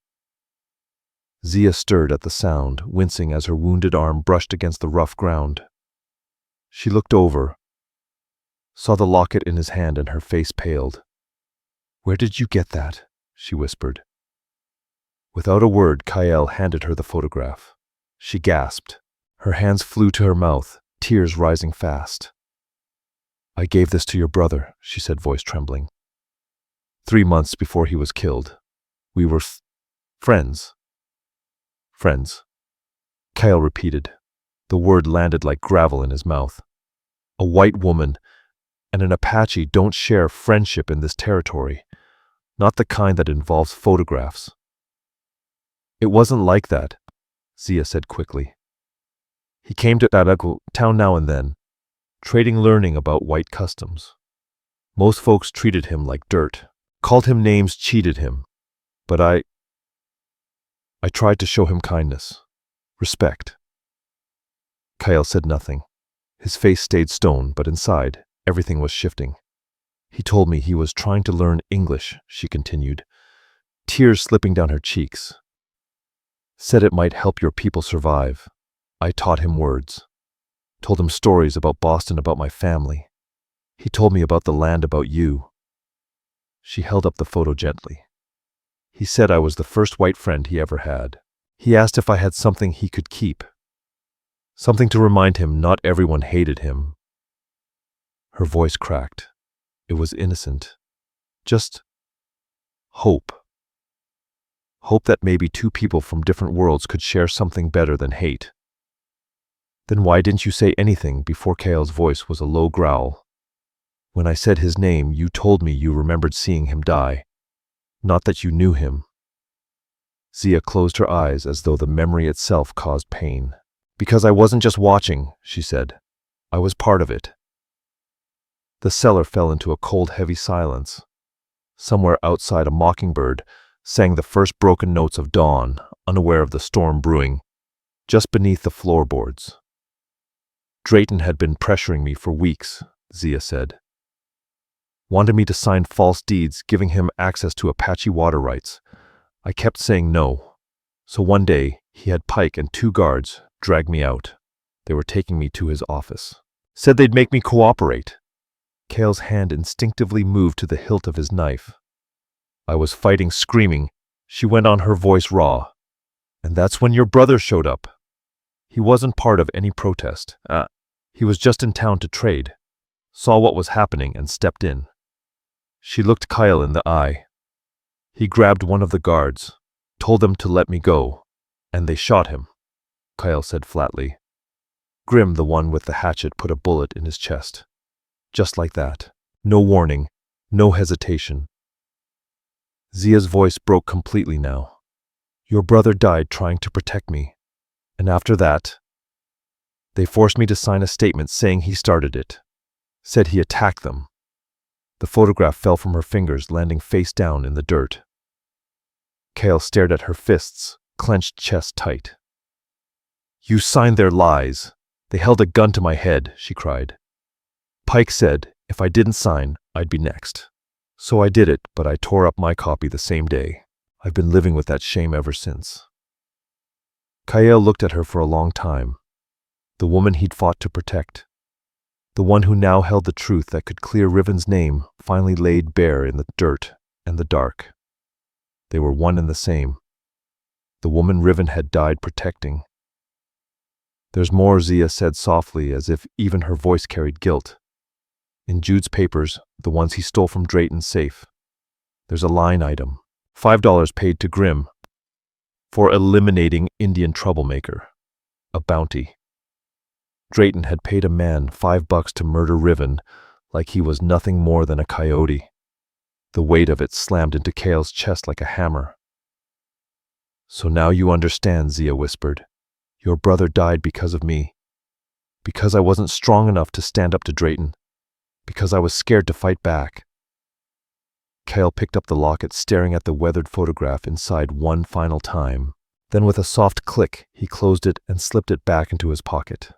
Zia stirred at the sound, wincing as her wounded arm brushed against the rough ground. She looked over, saw the locket in his hand, and her face paled. "Where did you get that?" she whispered. Without a word, Kael handed her the photograph. She gasped. Her hands flew to her mouth, tears rising fast. "I gave this to your brother," she said, voice trembling. 3 months before he was killed. We were friends. Friends. Kael repeated. The word landed like gravel in his mouth. A white woman and an Apache don't share friendship in this territory, not the kind that involves photographs. "It wasn't like that," Zia said quickly. "He came to that town now and then, trading learning about white customs. Most folks treated him like dirt, called him names, cheated him. But I tried to show him kindness, respect." Kael said nothing. His face stayed stone, but inside, everything was shifting. "He told me he was trying to learn English," she continued, tears slipping down her cheeks. Said it might help your people survive. I taught him words. Told him stories about Boston, about my family. He told me about the land, about you. She held up the photo gently. He said I was the first white friend he ever had. He asked if I had something he could keep. Something to remind him not everyone hated him. Her voice cracked. It was innocent. Just hope. Hope that maybe two people from different worlds could share something better than hate. Then why didn't you say anything? Before Kale's voice was a low growl. When I said his name, you told me you remembered seeing him die. Not that you knew him. Zia closed her eyes as though the memory itself caused pain. Because I wasn't just watching, she said. I was part of it. The cellar fell into a cold, heavy silence. Somewhere outside, a mockingbird sang the first broken notes of dawn, unaware of the storm brewing, just beneath the floorboards. Drayton had been pressuring me for weeks, Zia said. Wanted me to sign false deeds, giving him access to Apache water rights. I kept saying no. So one day, he had Pike and 2 guards drag me out. They were taking me to his office. Said they'd make me cooperate. Kale's hand instinctively moved to the hilt of his knife. I was fighting, screaming. She went on, her voice raw. And that's when your brother showed up. He wasn't part of any protest. He was just in town to trade. Saw what was happening and stepped in. She looked Kyle in the eye. He grabbed one of the guards, told them to let me go, and they shot him, Kyle said flatly. Grim, the one with the hatchet, put a bullet in his chest. Just like that. No warning, no hesitation. Zia's voice broke completely now. Your brother died trying to protect me. And after that, they forced me to sign a statement saying he started it. Said he attacked them. The photograph fell from her fingers, landing face down in the dirt. Kale stared at her fists, clenched chest tight. You signed their lies. They held a gun to my head, she cried. Pike said if I didn't sign, I'd be next. So I did it, but I tore up my copy the same day. I've been living with that shame ever since. Kyle looked at her for a long time. The woman he'd fought to protect. The one who now held the truth that could clear Riven's name, finally laid bare in the dirt and the dark. They were one and the same. The woman Riven had died protecting. There's more, Zia said softly, as if even her voice carried guilt. In Jude's papers, the ones he stole from Drayton's safe, there's a line item, $5 paid to Grim for eliminating Indian troublemaker, a bounty. Drayton had paid a man $5 to murder Riven like he was nothing more than a coyote. The weight of it slammed into Kale's chest like a hammer. So now you understand, Zia whispered. Your brother died because of me. Because I wasn't strong enough to stand up to Drayton. Because I was scared to fight back. Kale picked up the locket, staring at the weathered photograph inside one final time. Then with a soft click, he closed it and slipped it back into his pocket.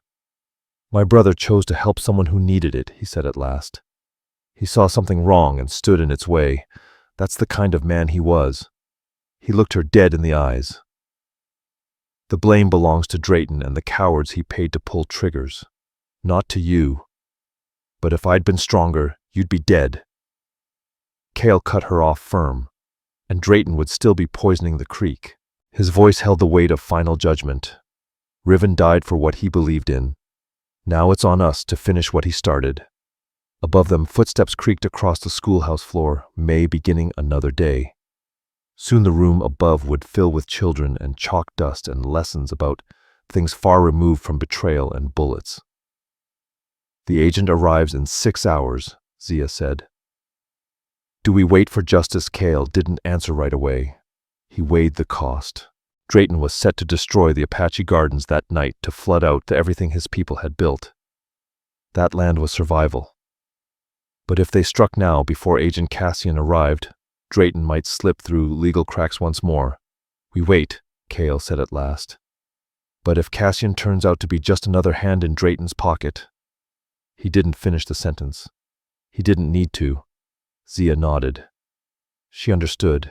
My brother chose to help someone who needed it, he said at last. He saw something wrong and stood in its way. That's the kind of man he was. He looked her dead in the eyes. The blame belongs to Drayton and the cowards he paid to pull triggers. Not to you. But if I'd been stronger, you'd be dead. Kale cut her off firm, and Drayton would still be poisoning the creek. His voice held the weight of final judgment. Riven died for what he believed in. Now it's on us to finish what he started. Above them, footsteps creaked across the schoolhouse floor, May beginning another day. Soon the room above would fill with children and chalk dust and lessons about things far removed from betrayal and bullets. The agent arrives in 6 hours, Zia said. Do we wait for justice? Kale didn't answer right away. He weighed the cost. Drayton was set to destroy the Apache gardens that night to flood out everything his people had built. That land was survival. But if they struck now before Agent Cassian arrived, Drayton might slip through legal cracks once more. We wait, Kale said at last. But if Cassian turns out to be just another hand in Drayton's pocket... He didn't finish the sentence. He didn't need to. Zia nodded. She understood.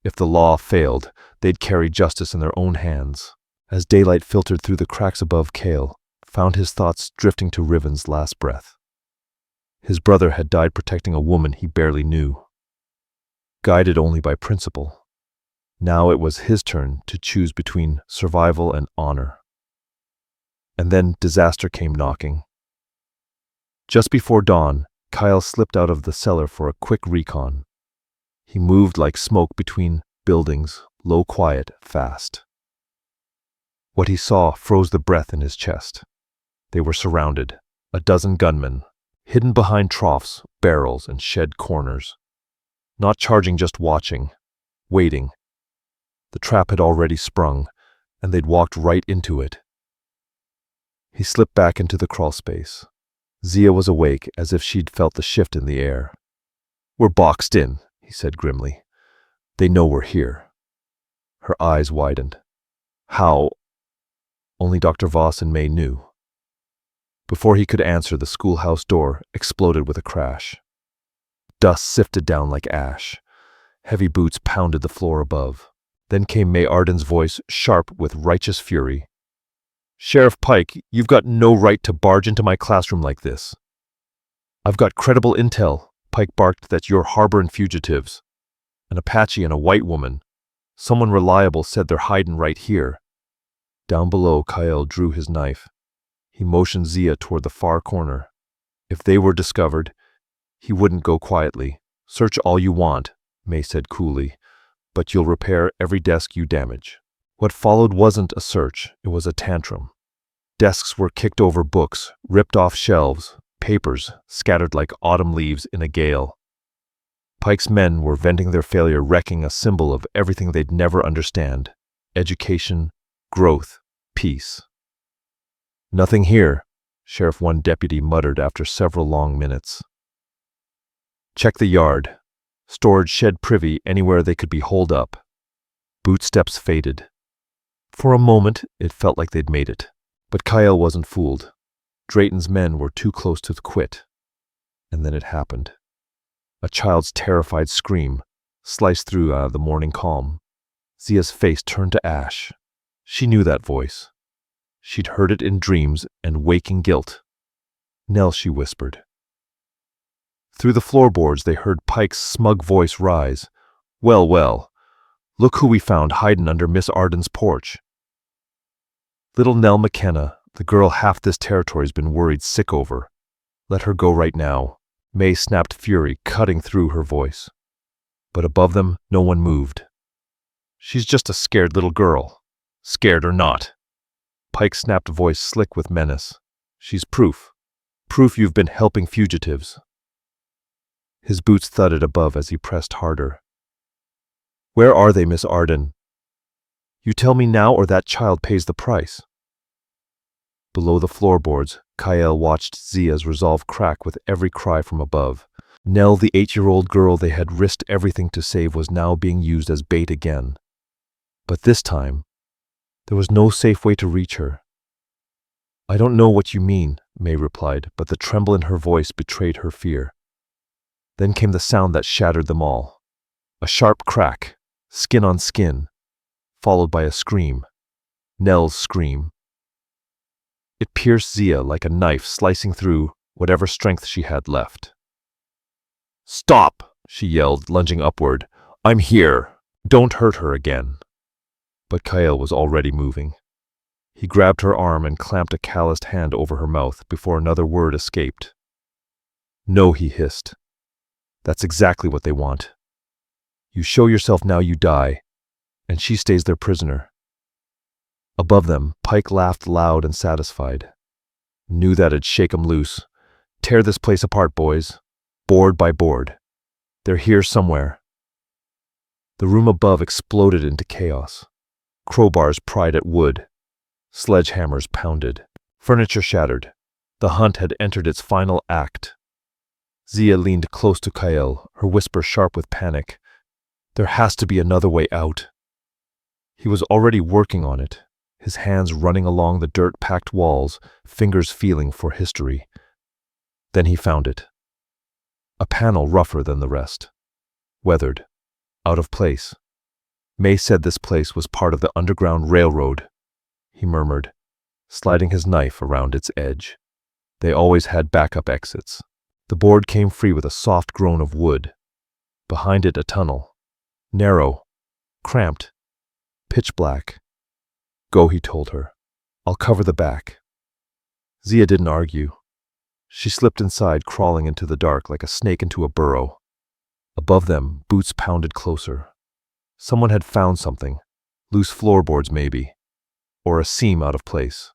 If the law failed, they'd carry justice in their own hands. As daylight filtered through the cracks above, Cale found his thoughts drifting to Riven's last breath. His brother had died protecting a woman he barely knew. Guided only by principle, now it was his turn to choose between survival and honor. And then disaster came knocking. Just before dawn, Kyle slipped out of the cellar for a quick recon. He moved like smoke between buildings, low, quiet, fast. What he saw froze the breath in his chest. They were surrounded, a dozen gunmen, hidden behind troughs, barrels, and shed corners. Not charging, just watching, waiting. The trap had already sprung, and they'd walked right into it. He slipped back into the crawl space. Zia was awake, as if she'd felt the shift in the air. "We're boxed in," he said grimly. "They know we're here." Her eyes widened. How? Only Dr. Voss and May knew. Before he could answer, the schoolhouse door exploded with a crash. Dust sifted down like ash. Heavy boots pounded the floor above. Then came May Arden's voice, sharp with righteous fury. "Sheriff Pike, you've got no right to barge into my classroom like this." "I've got credible intel," Pike barked, "that you're harboring fugitives. An Apache and a white woman. Someone reliable said they're hiding right here." Down below, Kyle drew his knife. He motioned Zia toward the far corner. If they were discovered, he wouldn't go quietly. "Search all you want," May said coolly, "but you'll repair every desk you damage." What followed wasn't a search, it was a tantrum. Desks were kicked over, books ripped off shelves, papers scattered like autumn leaves in a gale. Pike's men were venting their failure, wrecking a symbol of everything they'd never understand: education, growth, peace. "Nothing here," Sheriff One deputy muttered after several long minutes. "Check the yard. Storage shed, privy, anywhere they could be holed up." Boot steps faded. For a moment, it felt like they'd made it. But Kyle wasn't fooled. Drayton's men were too close to quit. And then it happened. A child's terrified scream sliced through the morning calm. Zia's face turned to ash. She knew that voice. She'd heard it in dreams and waking guilt. "Nell," she whispered. Through the floorboards, they heard Pike's smug voice rise. "Well, well, look who we found hiding under Miss Arden's porch." Little Nell McKenna, the girl half this territory's been worried sick over. Let her go right now. May snapped, fury cutting through her voice. But above them, no one moved. "She's just a scared little girl. Scared or not." Pike's snapped voice slick with menace. "She's proof. Proof you've been helping fugitives." His boots thudded above as he pressed harder. "Where are they, Miss Arden? You tell me now, or that child pays the price." Below the floorboards, Kyle watched Zia's resolve crack with every cry from above. Nell, the 8-year-old girl they had risked everything to save, was now being used as bait again. But this time, there was no safe way to reach her. "I don't know what you mean," May replied, but the tremble in her voice betrayed her fear. Then came the sound that shattered them all. A sharp crack, skin on skin, followed by a scream. Nell's scream. It pierced Zia like a knife, slicing through whatever strength she had left. "Stop!" she yelled, lunging upward. "I'm here. Don't hurt her again." But Kyle was already moving. He grabbed her arm and clamped a calloused hand over her mouth before another word escaped. "No," he hissed. "That's exactly what they want. You show yourself now, you die, and she stays their prisoner." Above them, Pike laughed loud and satisfied. "Knew that'd shake 'em loose. Tear this place apart, boys. Board by board. They're here somewhere." The room above exploded into chaos. Crowbars pried at wood. Sledgehammers pounded. Furniture shattered. The hunt had entered its final act. Zia leaned close to Kyle, her whisper sharp with panic. "There has to be another way out." He was already working on it, his hands running along the dirt-packed walls, fingers feeling for history. Then he found it. A panel rougher than the rest. Weathered. Out of place. May said this place was part of the Underground Railroad, he murmured, sliding his knife around its edge. They always had backup exits. The board came free with a soft groan of wood. Behind it a tunnel. Narrow, cramped, pitch black. Go, he told her. I'll cover the back. Zia didn't argue. She slipped inside, crawling into the dark like a snake into a burrow. Above them, boots pounded closer. Someone had found something. Loose floorboards, maybe. Or a seam out of place.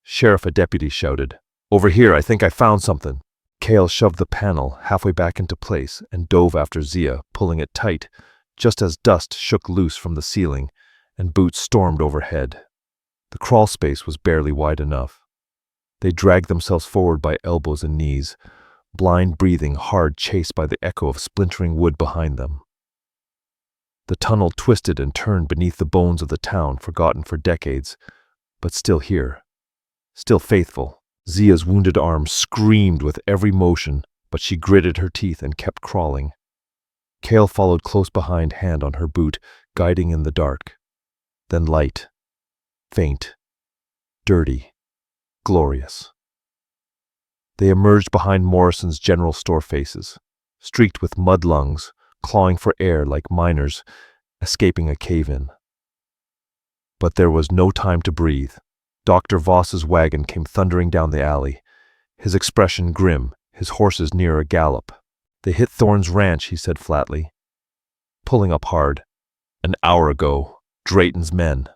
Sheriff, a deputy, shouted. Over here, I think I found something. Cale shoved the panel halfway back into place and dove after Zia, pulling it tight, just as dust shook loose from the ceiling and boots stormed overhead. The crawl space was barely wide enough. They dragged themselves forward by elbows and knees, blind breathing hard, chased by the echo of splintering wood behind them. The tunnel twisted and turned beneath the bones of the town, forgotten for decades, but still here, still faithful. Zia's wounded arm screamed with every motion, but she gritted her teeth and kept crawling. Cale followed close behind, hand on her boot, guiding in the dark. Then light, faint, dirty, glorious. They emerged behind Morrison's general store faces, streaked with mud lungs, clawing for air like miners escaping a cave-in. But there was no time to breathe. Dr. Voss's wagon came thundering down the alley, his expression grim, his horses near a gallop. They hit Thorne's ranch, he said flatly. Pulling up hard. An hour ago, Drayton's men.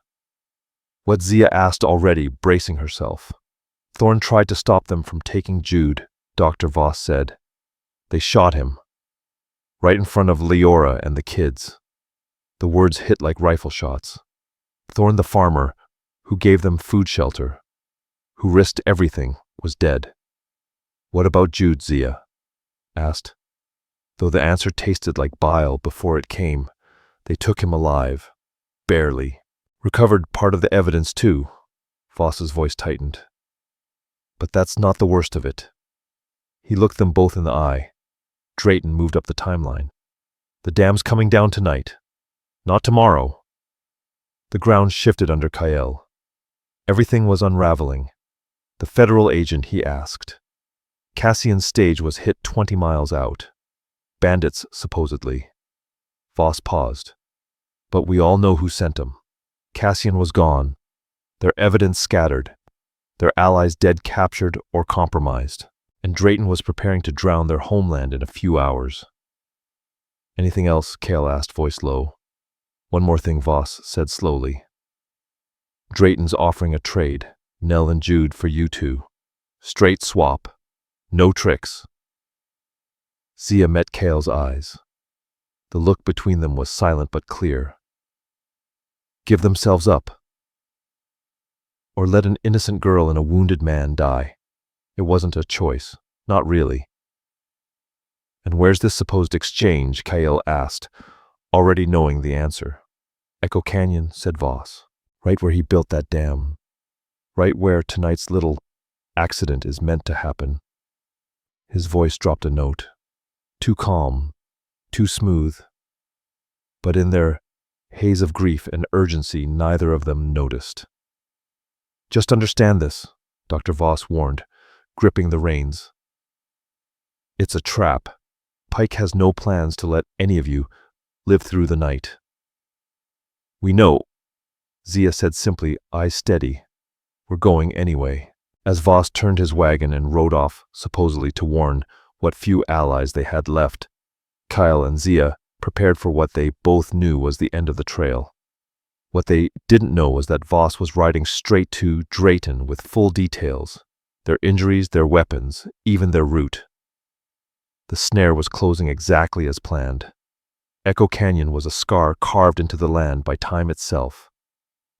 What Zia asked already, bracing herself. Thorne tried to stop them from taking Jude, Dr. Voss said. They shot him. Right in front of Leora and the kids. The words hit like rifle shots. Thorne, the farmer, who gave them food shelter, who risked everything, was dead. What about Jude, Zia asked. Though the answer tasted like bile before it came, they took him alive. Barely. Recovered part of the evidence too. Voss's voice tightened. But that's not the worst of it. He looked them both in the eye. Drayton moved up the timeline. The dam's coming down tonight. Not tomorrow. The ground shifted under Kyle. Everything was unraveling. The federal agent, he asked. Cassian's stage was hit 20 miles out. Bandits, supposedly. Voss paused. But we all know who sent him. Cassian was gone. Their evidence scattered. Their allies dead, captured, or compromised. And Drayton was preparing to drown their homeland in a few hours. Anything else? Cale asked, voice low. One more thing, Voss said slowly. Drayton's offering a trade, Nell and Jude for you two. Straight swap. No tricks. Zia met Cale's eyes. The look between them was silent but clear. Give themselves up. Or let an innocent girl and a wounded man die. It wasn't a choice. Not really. And where's this supposed exchange? Kyle asked, already knowing the answer. Echo Canyon, said Voss. Right where he built that dam. Right where tonight's little accident is meant to happen. His voice dropped a note. Too calm, too smooth. But in their haze of grief and urgency, neither of them noticed. Just understand this, Dr. Voss warned, gripping the reins. It's a trap. Pike has no plans to let any of you live through the night. We know, Zia said simply, eyes steady. We're going anyway. As Voss turned his wagon and rode off, supposedly to warn what few allies they had left, Kyle and Zia prepared for what they both knew was the end of the trail. What they didn't know was that Voss was riding straight to Drayton with full details, their injuries, their weapons, even their route. The snare was closing exactly as planned. Echo Canyon was a scar carved into the land by time itself.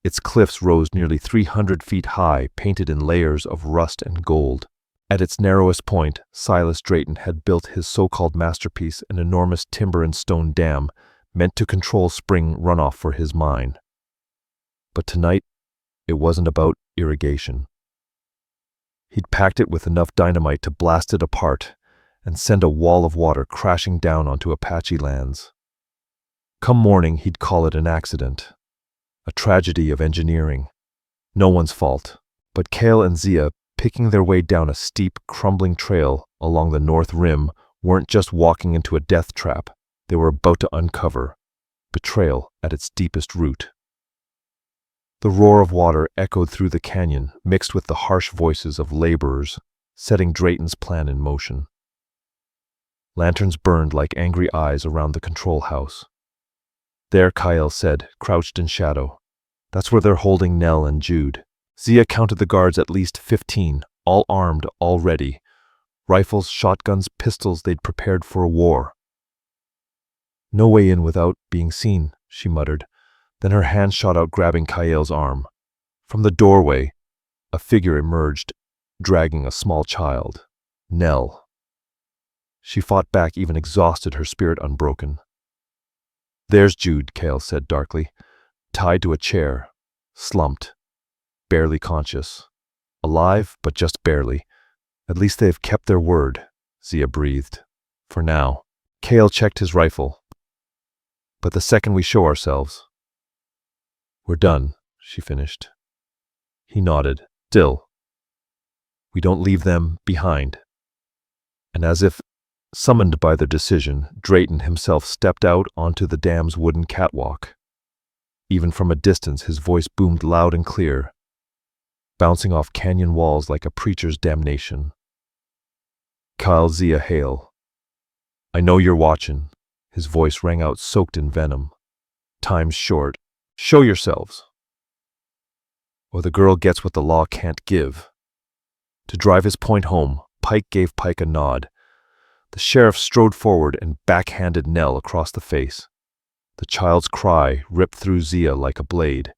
Its cliffs rose nearly 300 feet high, painted in layers of rust and gold. At its narrowest point, Silas Drayton had built his so-called masterpiece, an enormous timber and stone dam meant to control spring runoff for his mine. But tonight, it wasn't about irrigation. He'd packed it with enough dynamite to blast it apart and send a wall of water crashing down onto Apache lands. Come morning, he'd call it an accident, a tragedy of engineering. No one's fault. But Kale and Zia, picking their way down a steep, crumbling trail along the north rim, weren't just walking into a death trap. They were about to uncover betrayal at its deepest root. The roar of water echoed through the canyon, mixed with the harsh voices of laborers, setting Drayton's plan in motion. Lanterns burned like angry eyes around the control house. There, Kyle said, crouched in shadow. That's where they're holding Nell and Jude. Zia counted the guards at least 15, all armed, all ready. Rifles, shotguns, pistols, they'd prepared for a war. No way in without being seen, she muttered. Then her hand shot out, grabbing Kyle's arm. From the doorway, a figure emerged, dragging a small child. Nell. She fought back, even exhausted, her spirit unbroken. There's Jude, Kale said darkly, tied to a chair, slumped, barely conscious. Alive, but just barely. At least they've kept their word, Zia breathed. For now. Kale checked his rifle. But the second we show ourselves... We're done, she finished. He nodded. Still. We don't leave them behind. And as if summoned by the decision, Drayton himself stepped out onto the dam's wooden catwalk. Even from a distance, his voice boomed loud and clear, bouncing off canyon walls like a preacher's damnation. Kyle, Zia, hail. I know you're watching. His voice rang out, soaked in venom. Time's short. Show yourselves. Or the girl gets what the law can't give. To drive his point home, Pike gave Pike a nod. The sheriff strode forward and backhanded Nell across the face. The child's cry ripped through Zia like a blade.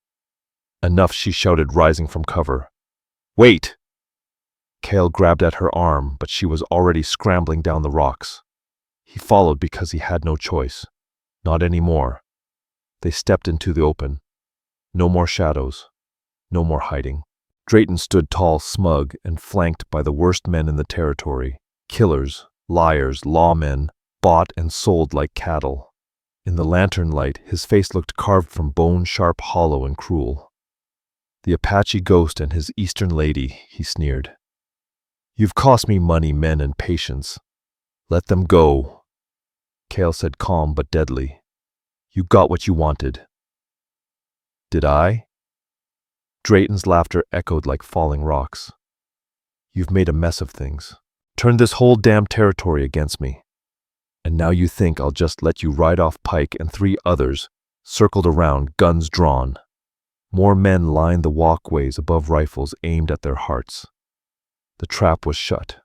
Enough, she shouted, rising from cover. Wait! Kale grabbed at her arm, but she was already scrambling down the rocks. He followed because he had no choice. Not anymore. They stepped into the open. No more shadows. No more hiding. Drayton stood tall, smug, and flanked by the worst men in the territory. Killers, liars, lawmen, bought and sold like cattle. In the lantern light, his face looked carved from bone, sharp, hollow, and cruel. The Apache ghost and his eastern lady, he sneered. You've cost me money, men, and patience. Let them go. Kale said, calm but deadly. You got what you wanted. Did I? Drayton's laughter echoed like falling rocks. You've made a mess of things. Turned this whole damn territory against me. And now you think I'll just let you ride off Pike and 3 others, circled around, guns drawn. More men lined the walkways above, rifles aimed at their hearts. The trap was shut.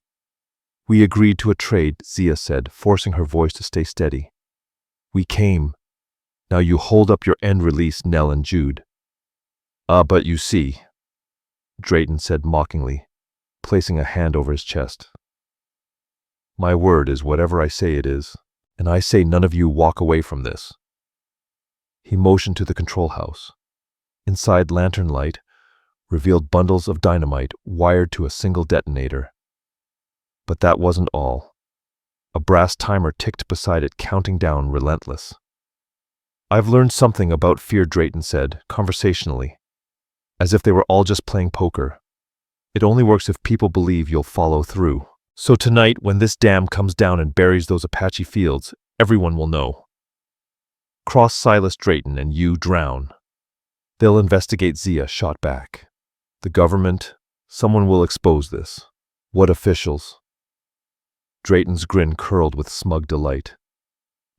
We agreed to a trade, Zia said, forcing her voice to stay steady. We came. Now you hold up your end, release Nell and Jude. But you see, Drayton said mockingly, placing a hand over his chest. My word is whatever I say it is, and I say none of you walk away from this. He motioned to the control house. Inside, lantern light revealed bundles of dynamite wired to a single detonator. But that wasn't all. A brass timer ticked beside it, counting down, relentless. I've learned something about fear, Drayton said, conversationally, as if they were all just playing poker. It only works if people believe you'll follow through. So tonight, when this dam comes down and buries those Apache fields, everyone will know. Cross Silas Drayton and you drown. They'll investigate, Zia shot back. The government, someone will expose this. What officials? Drayton's grin curled with smug delight.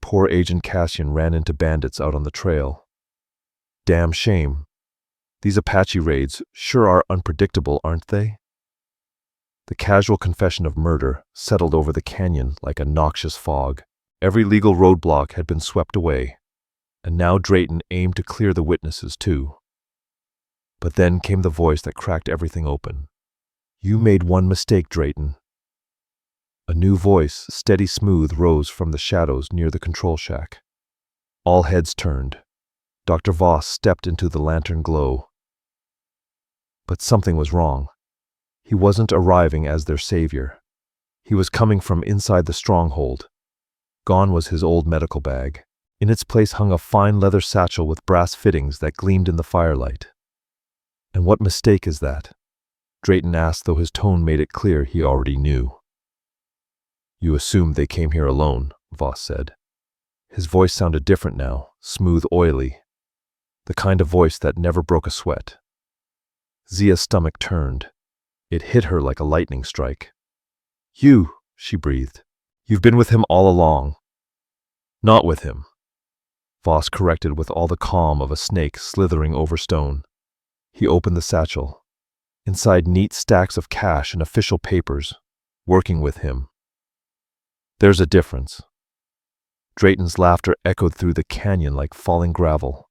Poor Agent Cassian ran into bandits out on the trail. Damn shame. These Apache raids sure are unpredictable, aren't they? The casual confession of murder settled over the canyon like a noxious fog. Every legal roadblock had been swept away, and now Drayton aimed to clear the witnesses too. But then came the voice that cracked everything open. You made one mistake, Drayton. A new voice, steady smooth, rose from the shadows near the control shack. All heads turned. Dr. Voss stepped into the lantern glow. But something was wrong. He wasn't arriving as their savior. He was coming from inside the stronghold. Gone was his old medical bag. In its place hung a fine leather satchel with brass fittings that gleamed in the firelight. "And what mistake is that?" Drayton asked, though his tone made it clear he already knew. "You assumed they came here alone," Voss said. His voice sounded different now, smooth, oily, the kind of voice that never broke a sweat. Zia's stomach turned. It hit her like a lightning strike. "You," she breathed. "You've been with him all along." "Not with him," Voss corrected with all the calm of a snake slithering over stone. He opened the satchel. Inside, neat stacks of cash and official papers. "Working with him." "There's a difference." Drayton's laughter echoed through the canyon like falling gravel.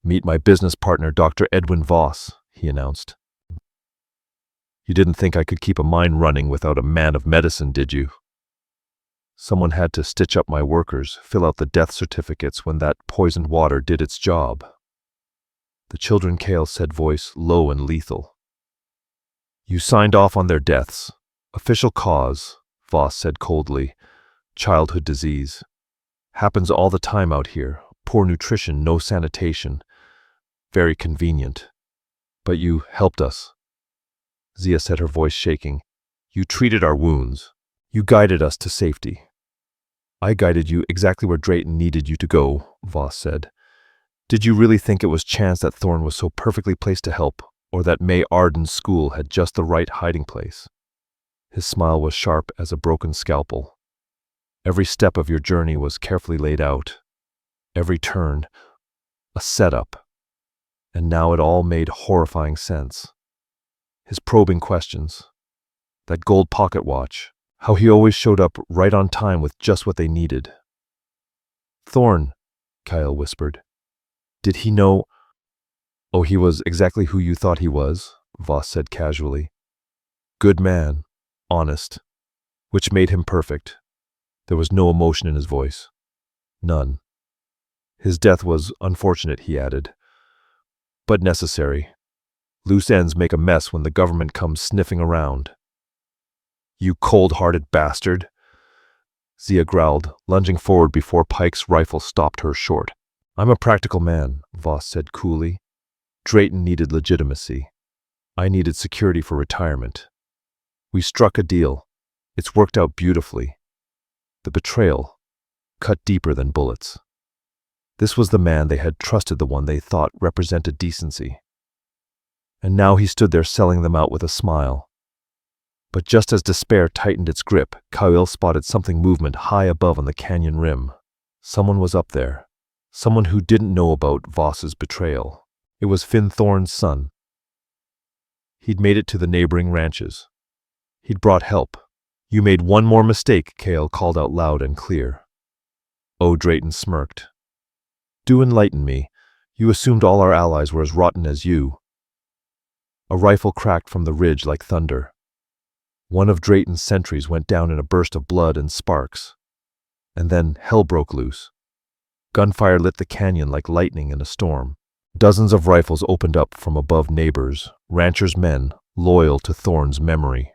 "Meet my business partner, Dr. Edwin Voss," he announced. "You didn't think I could keep a mine running without a man of medicine, did you? Someone had to stitch up my workers, fill out the death certificates when that poisoned water did its job." The children Kale said, voice low and lethal. "You signed off on their deaths. Official cause," Voss said coldly. "Childhood disease. Happens all the time out here. Poor nutrition, no sanitation. Very convenient. But you helped us." Zia said, her voice shaking. "You treated our wounds. You guided us to safety." "I guided you exactly where Drayton needed you to go," Voss said. "Did you really think it was chance that Thorn was so perfectly placed to help, or that May Arden's school had just the right hiding place?" His smile was sharp as a broken scalpel. "Every step of your journey was carefully laid out. Every turn, a setup. And now it all made horrifying sense. His probing questions. That gold pocket watch. How he always showed up right on time with just what they needed." "Thorn," Kyle whispered. "Did he know—" "Oh, he was exactly who you thought he was," Voss said casually. "Good man. Honest. Which made him perfect." There was no emotion in his voice. None. "His death was unfortunate," he added, "but necessary. Loose ends make a mess when the government comes sniffing around." "You cold-hearted bastard!" Zia growled, lunging forward before Pike's rifle stopped her short. "I'm a practical man," Voss said coolly. "Drayton needed legitimacy. I needed security for retirement. We struck a deal. It's worked out beautifully. The betrayal cut deeper than bullets. This was the man they had trusted, the one they thought represented decency. And now he stood there selling them out with a smile. But just as despair tightened its grip, Kyle spotted something movement high above on the canyon rim. Someone was up there. Someone who didn't know about Voss's betrayal. It was Finn Thorne's son. He'd made it to the neighboring ranches. He'd brought help. "You made one more mistake," Kale called out loud and clear. Oh, Drayton smirked. "Do enlighten me. You assumed all our allies were as rotten as you." A rifle cracked from the ridge like thunder. One of Drayton's sentries went down in a burst of blood and sparks. And then hell broke loose. Gunfire lit the canyon like lightning in a storm. Dozens of rifles opened up from above, neighbors, ranchers' men, loyal to Thorne's memory.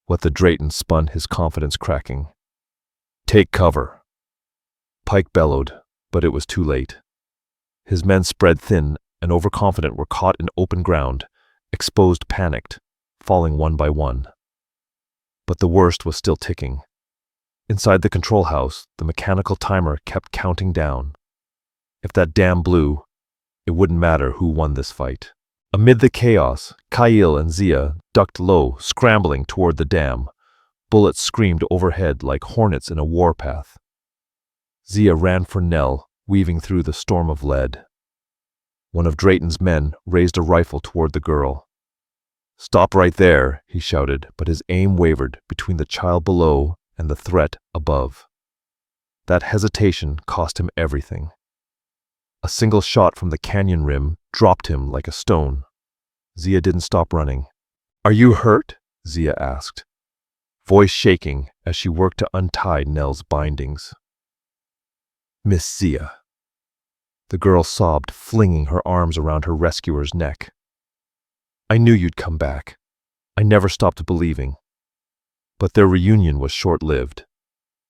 What the Drayton spun, his confidence cracking. "Take cover!" Pike bellowed, but it was too late. His men spread thin and overconfident were caught in open ground, exposed, panicked, falling one by one. But the worst was still ticking. Inside the control house, the mechanical timer kept counting down. If that dam blew, it wouldn't matter who won this fight. Amid the chaos, Kyle and Zia ducked low, scrambling toward the dam. Bullets screamed overhead like hornets in a warpath. Zia ran for Nell, weaving through the storm of lead. One of Drayton's men raised a rifle toward the girl. "Stop right there," he shouted, but his aim wavered between the child below and the threat above. That hesitation cost him everything. A single shot from the canyon rim dropped him like a stone. Zia didn't stop running. "Are you hurt?" Zia asked, voice shaking as she worked to untie Nell's bindings. "Miss Zia." The girl sobbed, flinging her arms around her rescuer's neck. "I knew you'd come back. I never stopped believing." But their reunion was short-lived.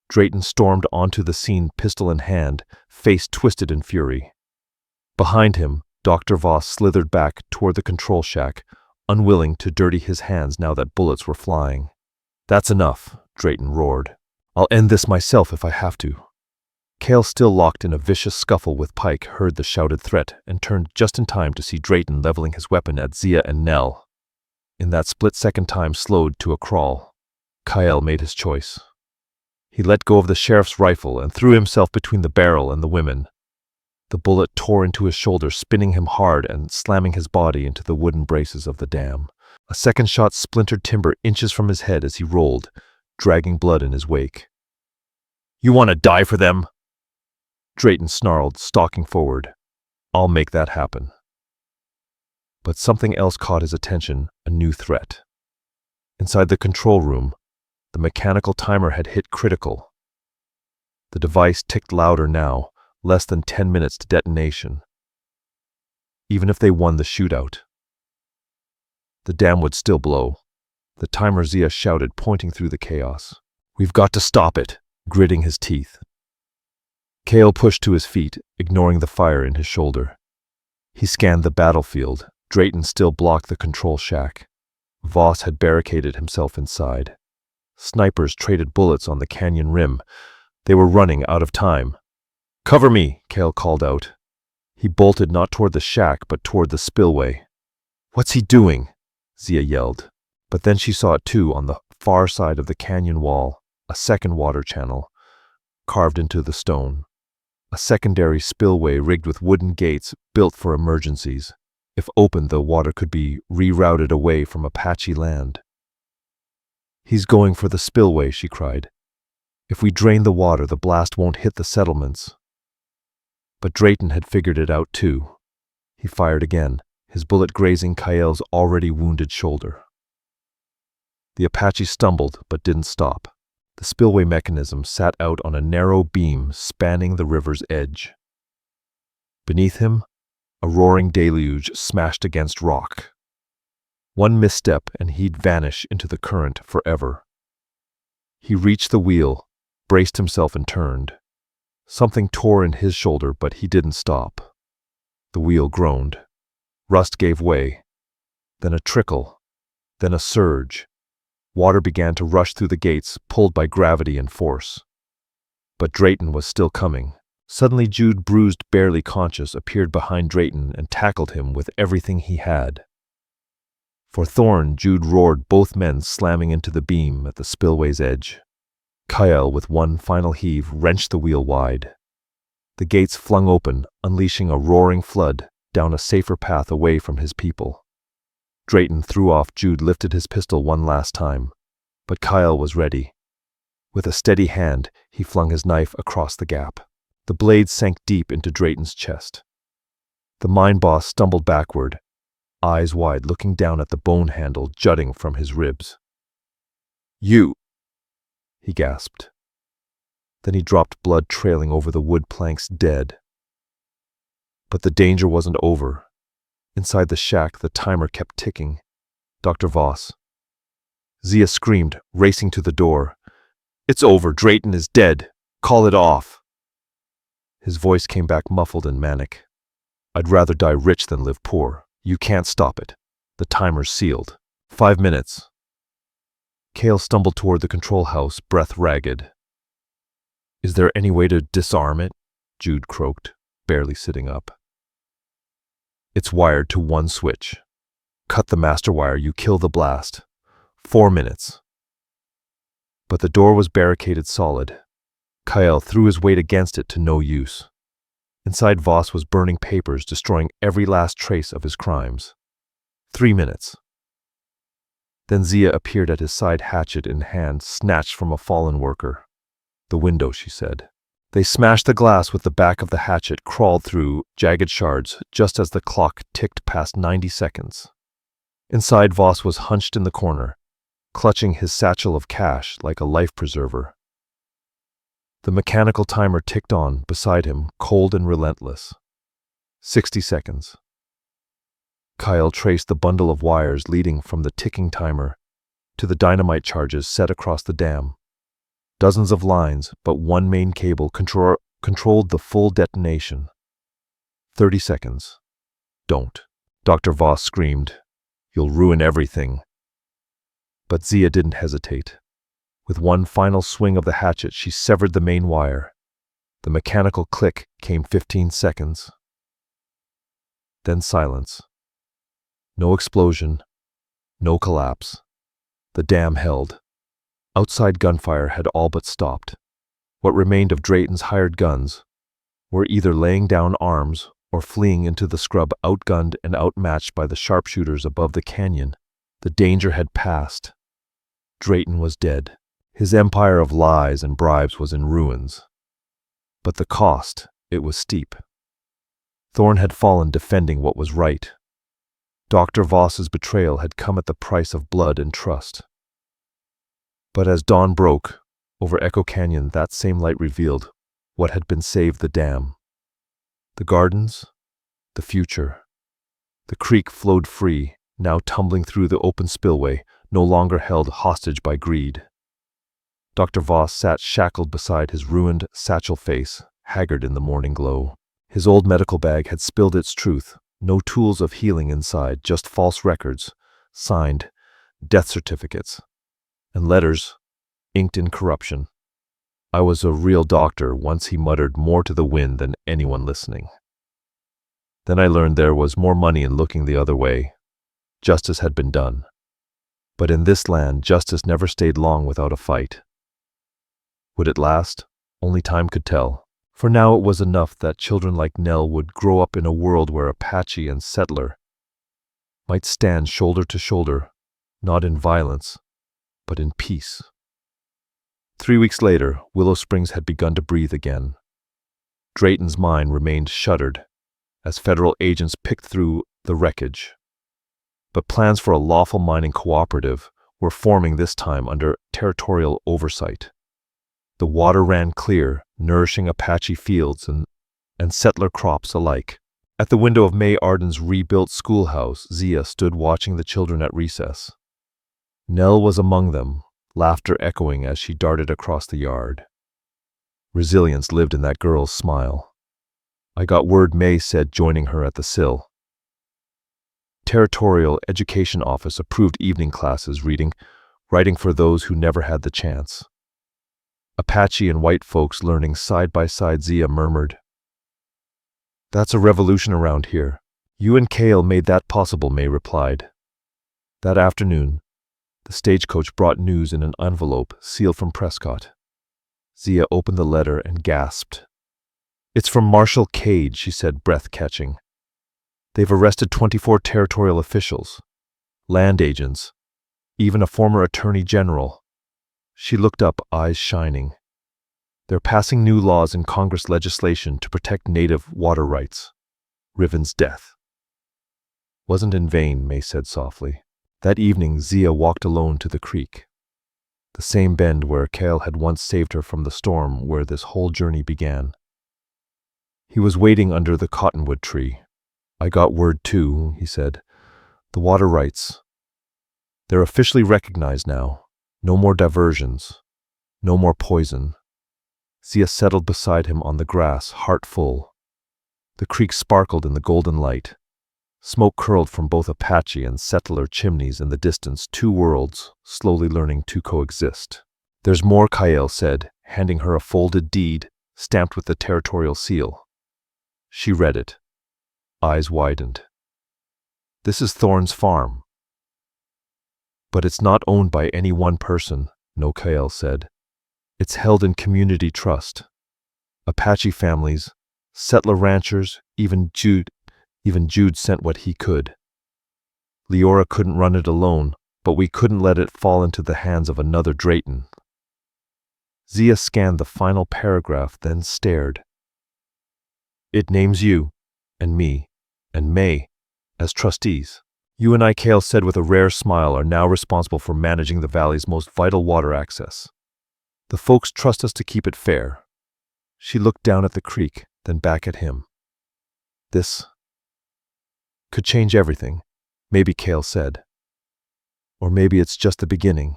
Drayton stormed onto the scene, pistol in hand, face twisted in fury. Behind him, Dr. Voss slithered back toward the control shack, unwilling to dirty his hands now that bullets were flying. "That's enough," Drayton roared. "I'll end this myself if I have to." Cale, still locked in a vicious scuffle with Pike, heard the shouted threat and turned just in time to see Drayton leveling his weapon at Zia and Nell. In that split-second time slowed to a crawl, Kyle made his choice. He let go of the sheriff's rifle and threw himself between the barrel and the women. The bullet tore into his shoulder, spinning him hard and slamming his body into the wooden braces of the dam. A second shot splintered timber inches from his head as he rolled, dragging blood in his wake. "You want to die for them?" Drayton snarled, stalking forward. "I'll make that happen." But something else caught his attention, a new threat. Inside the control room, the mechanical timer had hit critical. The device ticked louder now, less than 10 minutes to detonation. Even if they won the shootout, the dam would still blow. The timer, Zia shouted, pointing through the chaos. "We've got to stop it," gritting his teeth. Cale pushed to his feet, ignoring the fire in his shoulder. He scanned the battlefield. Drayton still blocked the control shack. Voss had barricaded himself inside. Snipers traded bullets on the canyon rim. They were running out of time. "Cover me," Cale called out. He bolted not toward the shack, but toward the spillway. "What's he doing?" Zia yelled. But then she saw it too, on the far side of the canyon wall, a second water channel, carved into the stone. A secondary spillway rigged with wooden gates built for emergencies. If opened, the water could be rerouted away from Apache land. "He's going for the spillway," she cried. "If we drain the water, the blast won't hit the settlements." But Drayton had figured it out too. He fired again, his bullet grazing Kyle's already wounded shoulder. The Apache stumbled but didn't stop. The spillway mechanism sat out on a narrow beam spanning the river's edge. Beneath him, a roaring deluge smashed against rock. One misstep and he'd vanish into the current forever. He reached the wheel, braced himself and turned. Something tore in his shoulder, but he didn't stop. The wheel groaned. Rust gave way. Then a trickle. Then a surge. Water began to rush through the gates, pulled by gravity and force. But Drayton was still coming. Suddenly Jude, bruised, barely conscious, appeared behind Drayton and tackled him with everything he had. For Thorn, Jude roared, both men slamming into the beam at the spillway's edge. Kyle, with one final heave, wrenched the wheel wide. The gates flung open, unleashing a roaring flood down a safer path away from his people. Drayton threw off. Jude lifted his pistol one last time, but Kyle was ready. With a steady hand, he flung his knife across the gap. The blade sank deep into Drayton's chest. The mine boss stumbled backward, eyes wide, looking down at the bone handle jutting from his ribs. "You!" he gasped. Then he dropped, blood trailing over the wood planks, dead. But the danger wasn't over. Inside the shack, the timer kept ticking. Dr. Voss. Zia screamed, racing to the door. "It's over. Drayton is dead. Call it off." His voice came back muffled and manic. "I'd rather die rich than live poor. You can't stop it. The timer's sealed. 5 minutes." Cale stumbled toward the control house, breath ragged. "Is there any way to disarm it?" Jude croaked, barely sitting up. "It's wired to one switch. Cut the master wire, you kill the blast. 4 minutes." But the door was barricaded solid. Kyle threw his weight against it to no use. Inside, Voss was burning papers, destroying every last trace of his crimes. 3 minutes. Then Zia appeared at his side, hatchet in hand, snatched from a fallen worker. "The window," she said. They smashed the glass with the back of the hatchet, crawled through jagged shards just as the clock ticked past 90 seconds. Inside, Voss was hunched in the corner, clutching his satchel of cash like a life preserver. The mechanical timer ticked on beside him, cold and relentless. 60 seconds. Kyle traced the bundle of wires leading from the ticking timer to the dynamite charges set across the dam. Dozens of lines, but one main cable controlled the full detonation. 30 seconds. Don't. Dr. Voss screamed. You'll ruin everything. But Zia didn't hesitate. With one final swing of the hatchet, she severed the main wire. The mechanical click came 15 seconds. Then silence. No explosion. No collapse. The dam held. Outside gunfire had all but stopped. What remained of Drayton's hired guns were either laying down arms or fleeing into the scrub, outgunned and outmatched by the sharpshooters above the canyon. The danger had passed. Drayton was dead. His empire of lies and bribes was in ruins. But the cost, it was steep. Thorne had fallen defending what was right. Dr. Voss's betrayal had come at the price of blood and trust. But as dawn broke, over Echo Canyon, that same light revealed what had been saved: the dam. The gardens, the future. The creek flowed free, now tumbling through the open spillway, no longer held hostage by greed. Dr. Voss sat shackled beside his ruined satchel face, haggard in the morning glow. His old medical bag had spilled its truth. No tools of healing inside, just false records, signed, death certificates, and letters inked in corruption. I was a real doctor, once he muttered, more to the wind than anyone listening. Then I learned there was more money in looking the other way. Justice had been done. But in this land, justice never stayed long without a fight. Would it last? Only time could tell. For now it was enough that children like Nell would grow up in a world where Apache and settler might stand shoulder to shoulder, not in violence, but in peace. 3 weeks later, Willow Springs had begun to breathe again. Drayton's mine remained shuttered as federal agents picked through the wreckage. But plans for a lawful mining cooperative were forming, this time under territorial oversight. The water ran clear, nourishing Apache fields and settler crops alike. At the window of May Arden's rebuilt schoolhouse, Zia stood watching the children at recess. Nell was among them, laughter echoing as she darted across the yard. Resilience lived in that girl's smile. I got word, May said, joining her at the sill. Territorial Education Office approved evening classes, writing for those who never had the chance. Apache and white folks learning side by side, Zia murmured. That's a revolution around here. You and Cale made that possible, May replied. That afternoon, the stagecoach brought news in an envelope sealed from Prescott. Zia opened the letter and gasped. It's from Marshal Cade, she said, breath-catching. They've arrested 24 territorial officials, land agents, even a former attorney general. She looked up, eyes shining. They're passing new laws in Congress legislation to protect native water rights. Riven's death wasn't in vain, May said softly. That evening, Zia walked alone to the creek, the same bend where Cale had once saved her from the storm, where this whole journey began. He was waiting under the cottonwood tree. I got word too, he said. The water rights. They're officially recognized now. No more diversions. No more poison. Zia settled beside him on the grass, heart full. The creek sparkled in the golden light. Smoke curled from both Apache and settler chimneys in the distance, two worlds slowly learning to coexist. There's more, Kyle said, handing her a folded deed stamped with the territorial seal. She read it. Eyes widened. This is Thorne's farm. But it's not owned by any one person, no, Kyle said. It's held in community trust. Apache families, settler ranchers, even Jude sent what he could. Leora couldn't run it alone, but we couldn't let it fall into the hands of another Drayton. Zia scanned the final paragraph, then stared. It names you, and me, and May, as trustees. You and I, Cale said with a rare smile, are now responsible for managing the valley's most vital water access. The folks trust us to keep it fair. She looked down at the creek, then back at him. This could change everything, maybe, Cale said. Or maybe it's just the beginning.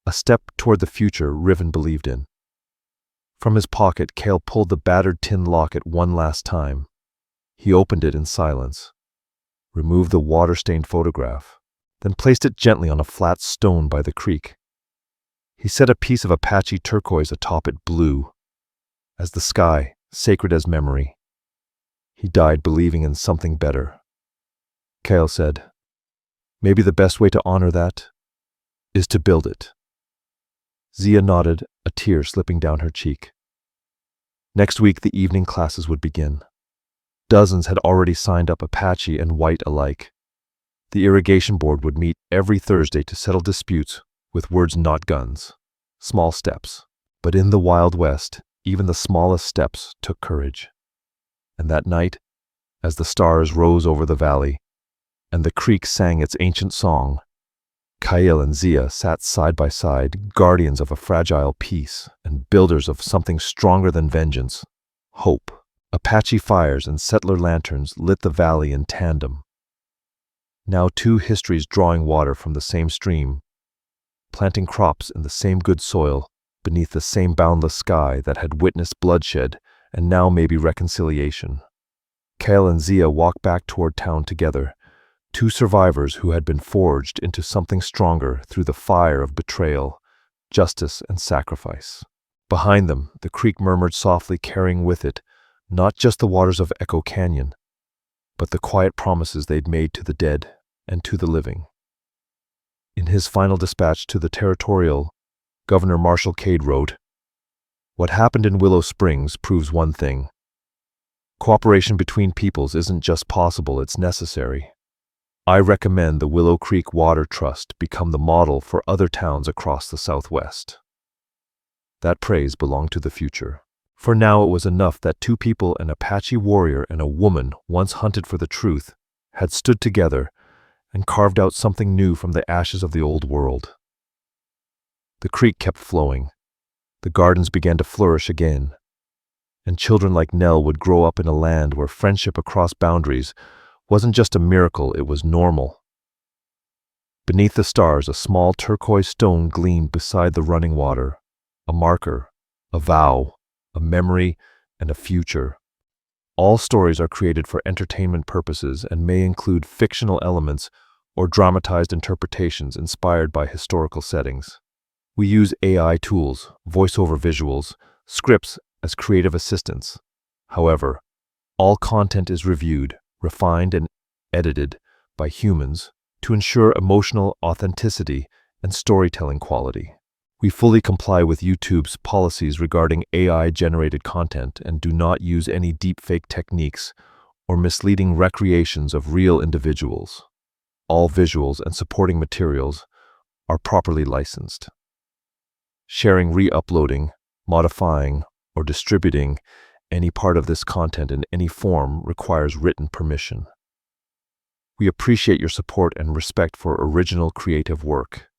a step toward the future Riven believed in. From his pocket, Cale pulled the battered tin locket one last time. He opened it in silence, removed the water-stained photograph, then placed it gently on a flat stone by the creek. He set a piece of Apache turquoise atop it, blue as the sky, sacred as memory. He died believing in something better. Cale said, "Maybe the best way to honor that is to build it." Zia nodded, a tear slipping down her cheek. Next week, the evening classes would begin. Dozens had already signed up, Apache and white alike. The irrigation board would meet every Thursday to settle disputes with words, not guns. Small steps. But in the Wild West, even the smallest steps took courage. And that night, as the stars rose over the valley, and the creek sang its ancient song, Cale and Zia sat side by side, guardians of a fragile peace and builders of something stronger than vengeance, hope. Apache fires and settler lanterns lit the valley in tandem. Now two histories drawing water from the same stream, planting crops in the same good soil, beneath the same boundless sky that had witnessed bloodshed and now maybe reconciliation. Cale and Zia walked back toward town together, two survivors who had been forged into something stronger through the fire of betrayal, justice, and sacrifice. Behind them, the creek murmured softly, carrying with it not just the waters of Echo Canyon, but the quiet promises they'd made to the dead and to the living. In his final dispatch to the Territorial, Governor Marshall Cade wrote, "What happened in Willow Springs proves one thing. Cooperation between peoples isn't just possible, it's necessary. I recommend the Willow Creek Water Trust become the model for other towns across the Southwest." That praise belonged to the future. For now it was enough that two people, an Apache warrior and a woman once hunted for the truth, had stood together and carved out something new from the ashes of the old world. The creek kept flowing. The gardens began to flourish again. And children like Nell would grow up in a land where friendship across boundaries wasn't just a miracle, it was normal. Beneath the stars, a small turquoise stone gleamed beside the running water, a marker, a vow, a memory, and a future. All stories are created for entertainment purposes and may include fictional elements or dramatized interpretations inspired by historical settings. We use AI tools, voiceover visuals, scripts as creative assistants. However, all content is reviewed, refined, and edited by humans to ensure emotional authenticity and storytelling quality. We fully comply with YouTube's policies regarding AI-generated content and do not use any deepfake techniques or misleading recreations of real individuals. All visuals and supporting materials are properly licensed. Sharing, re-uploading, modifying, or distributing any part of this content in any form requires written permission. We appreciate your support and respect for original creative work.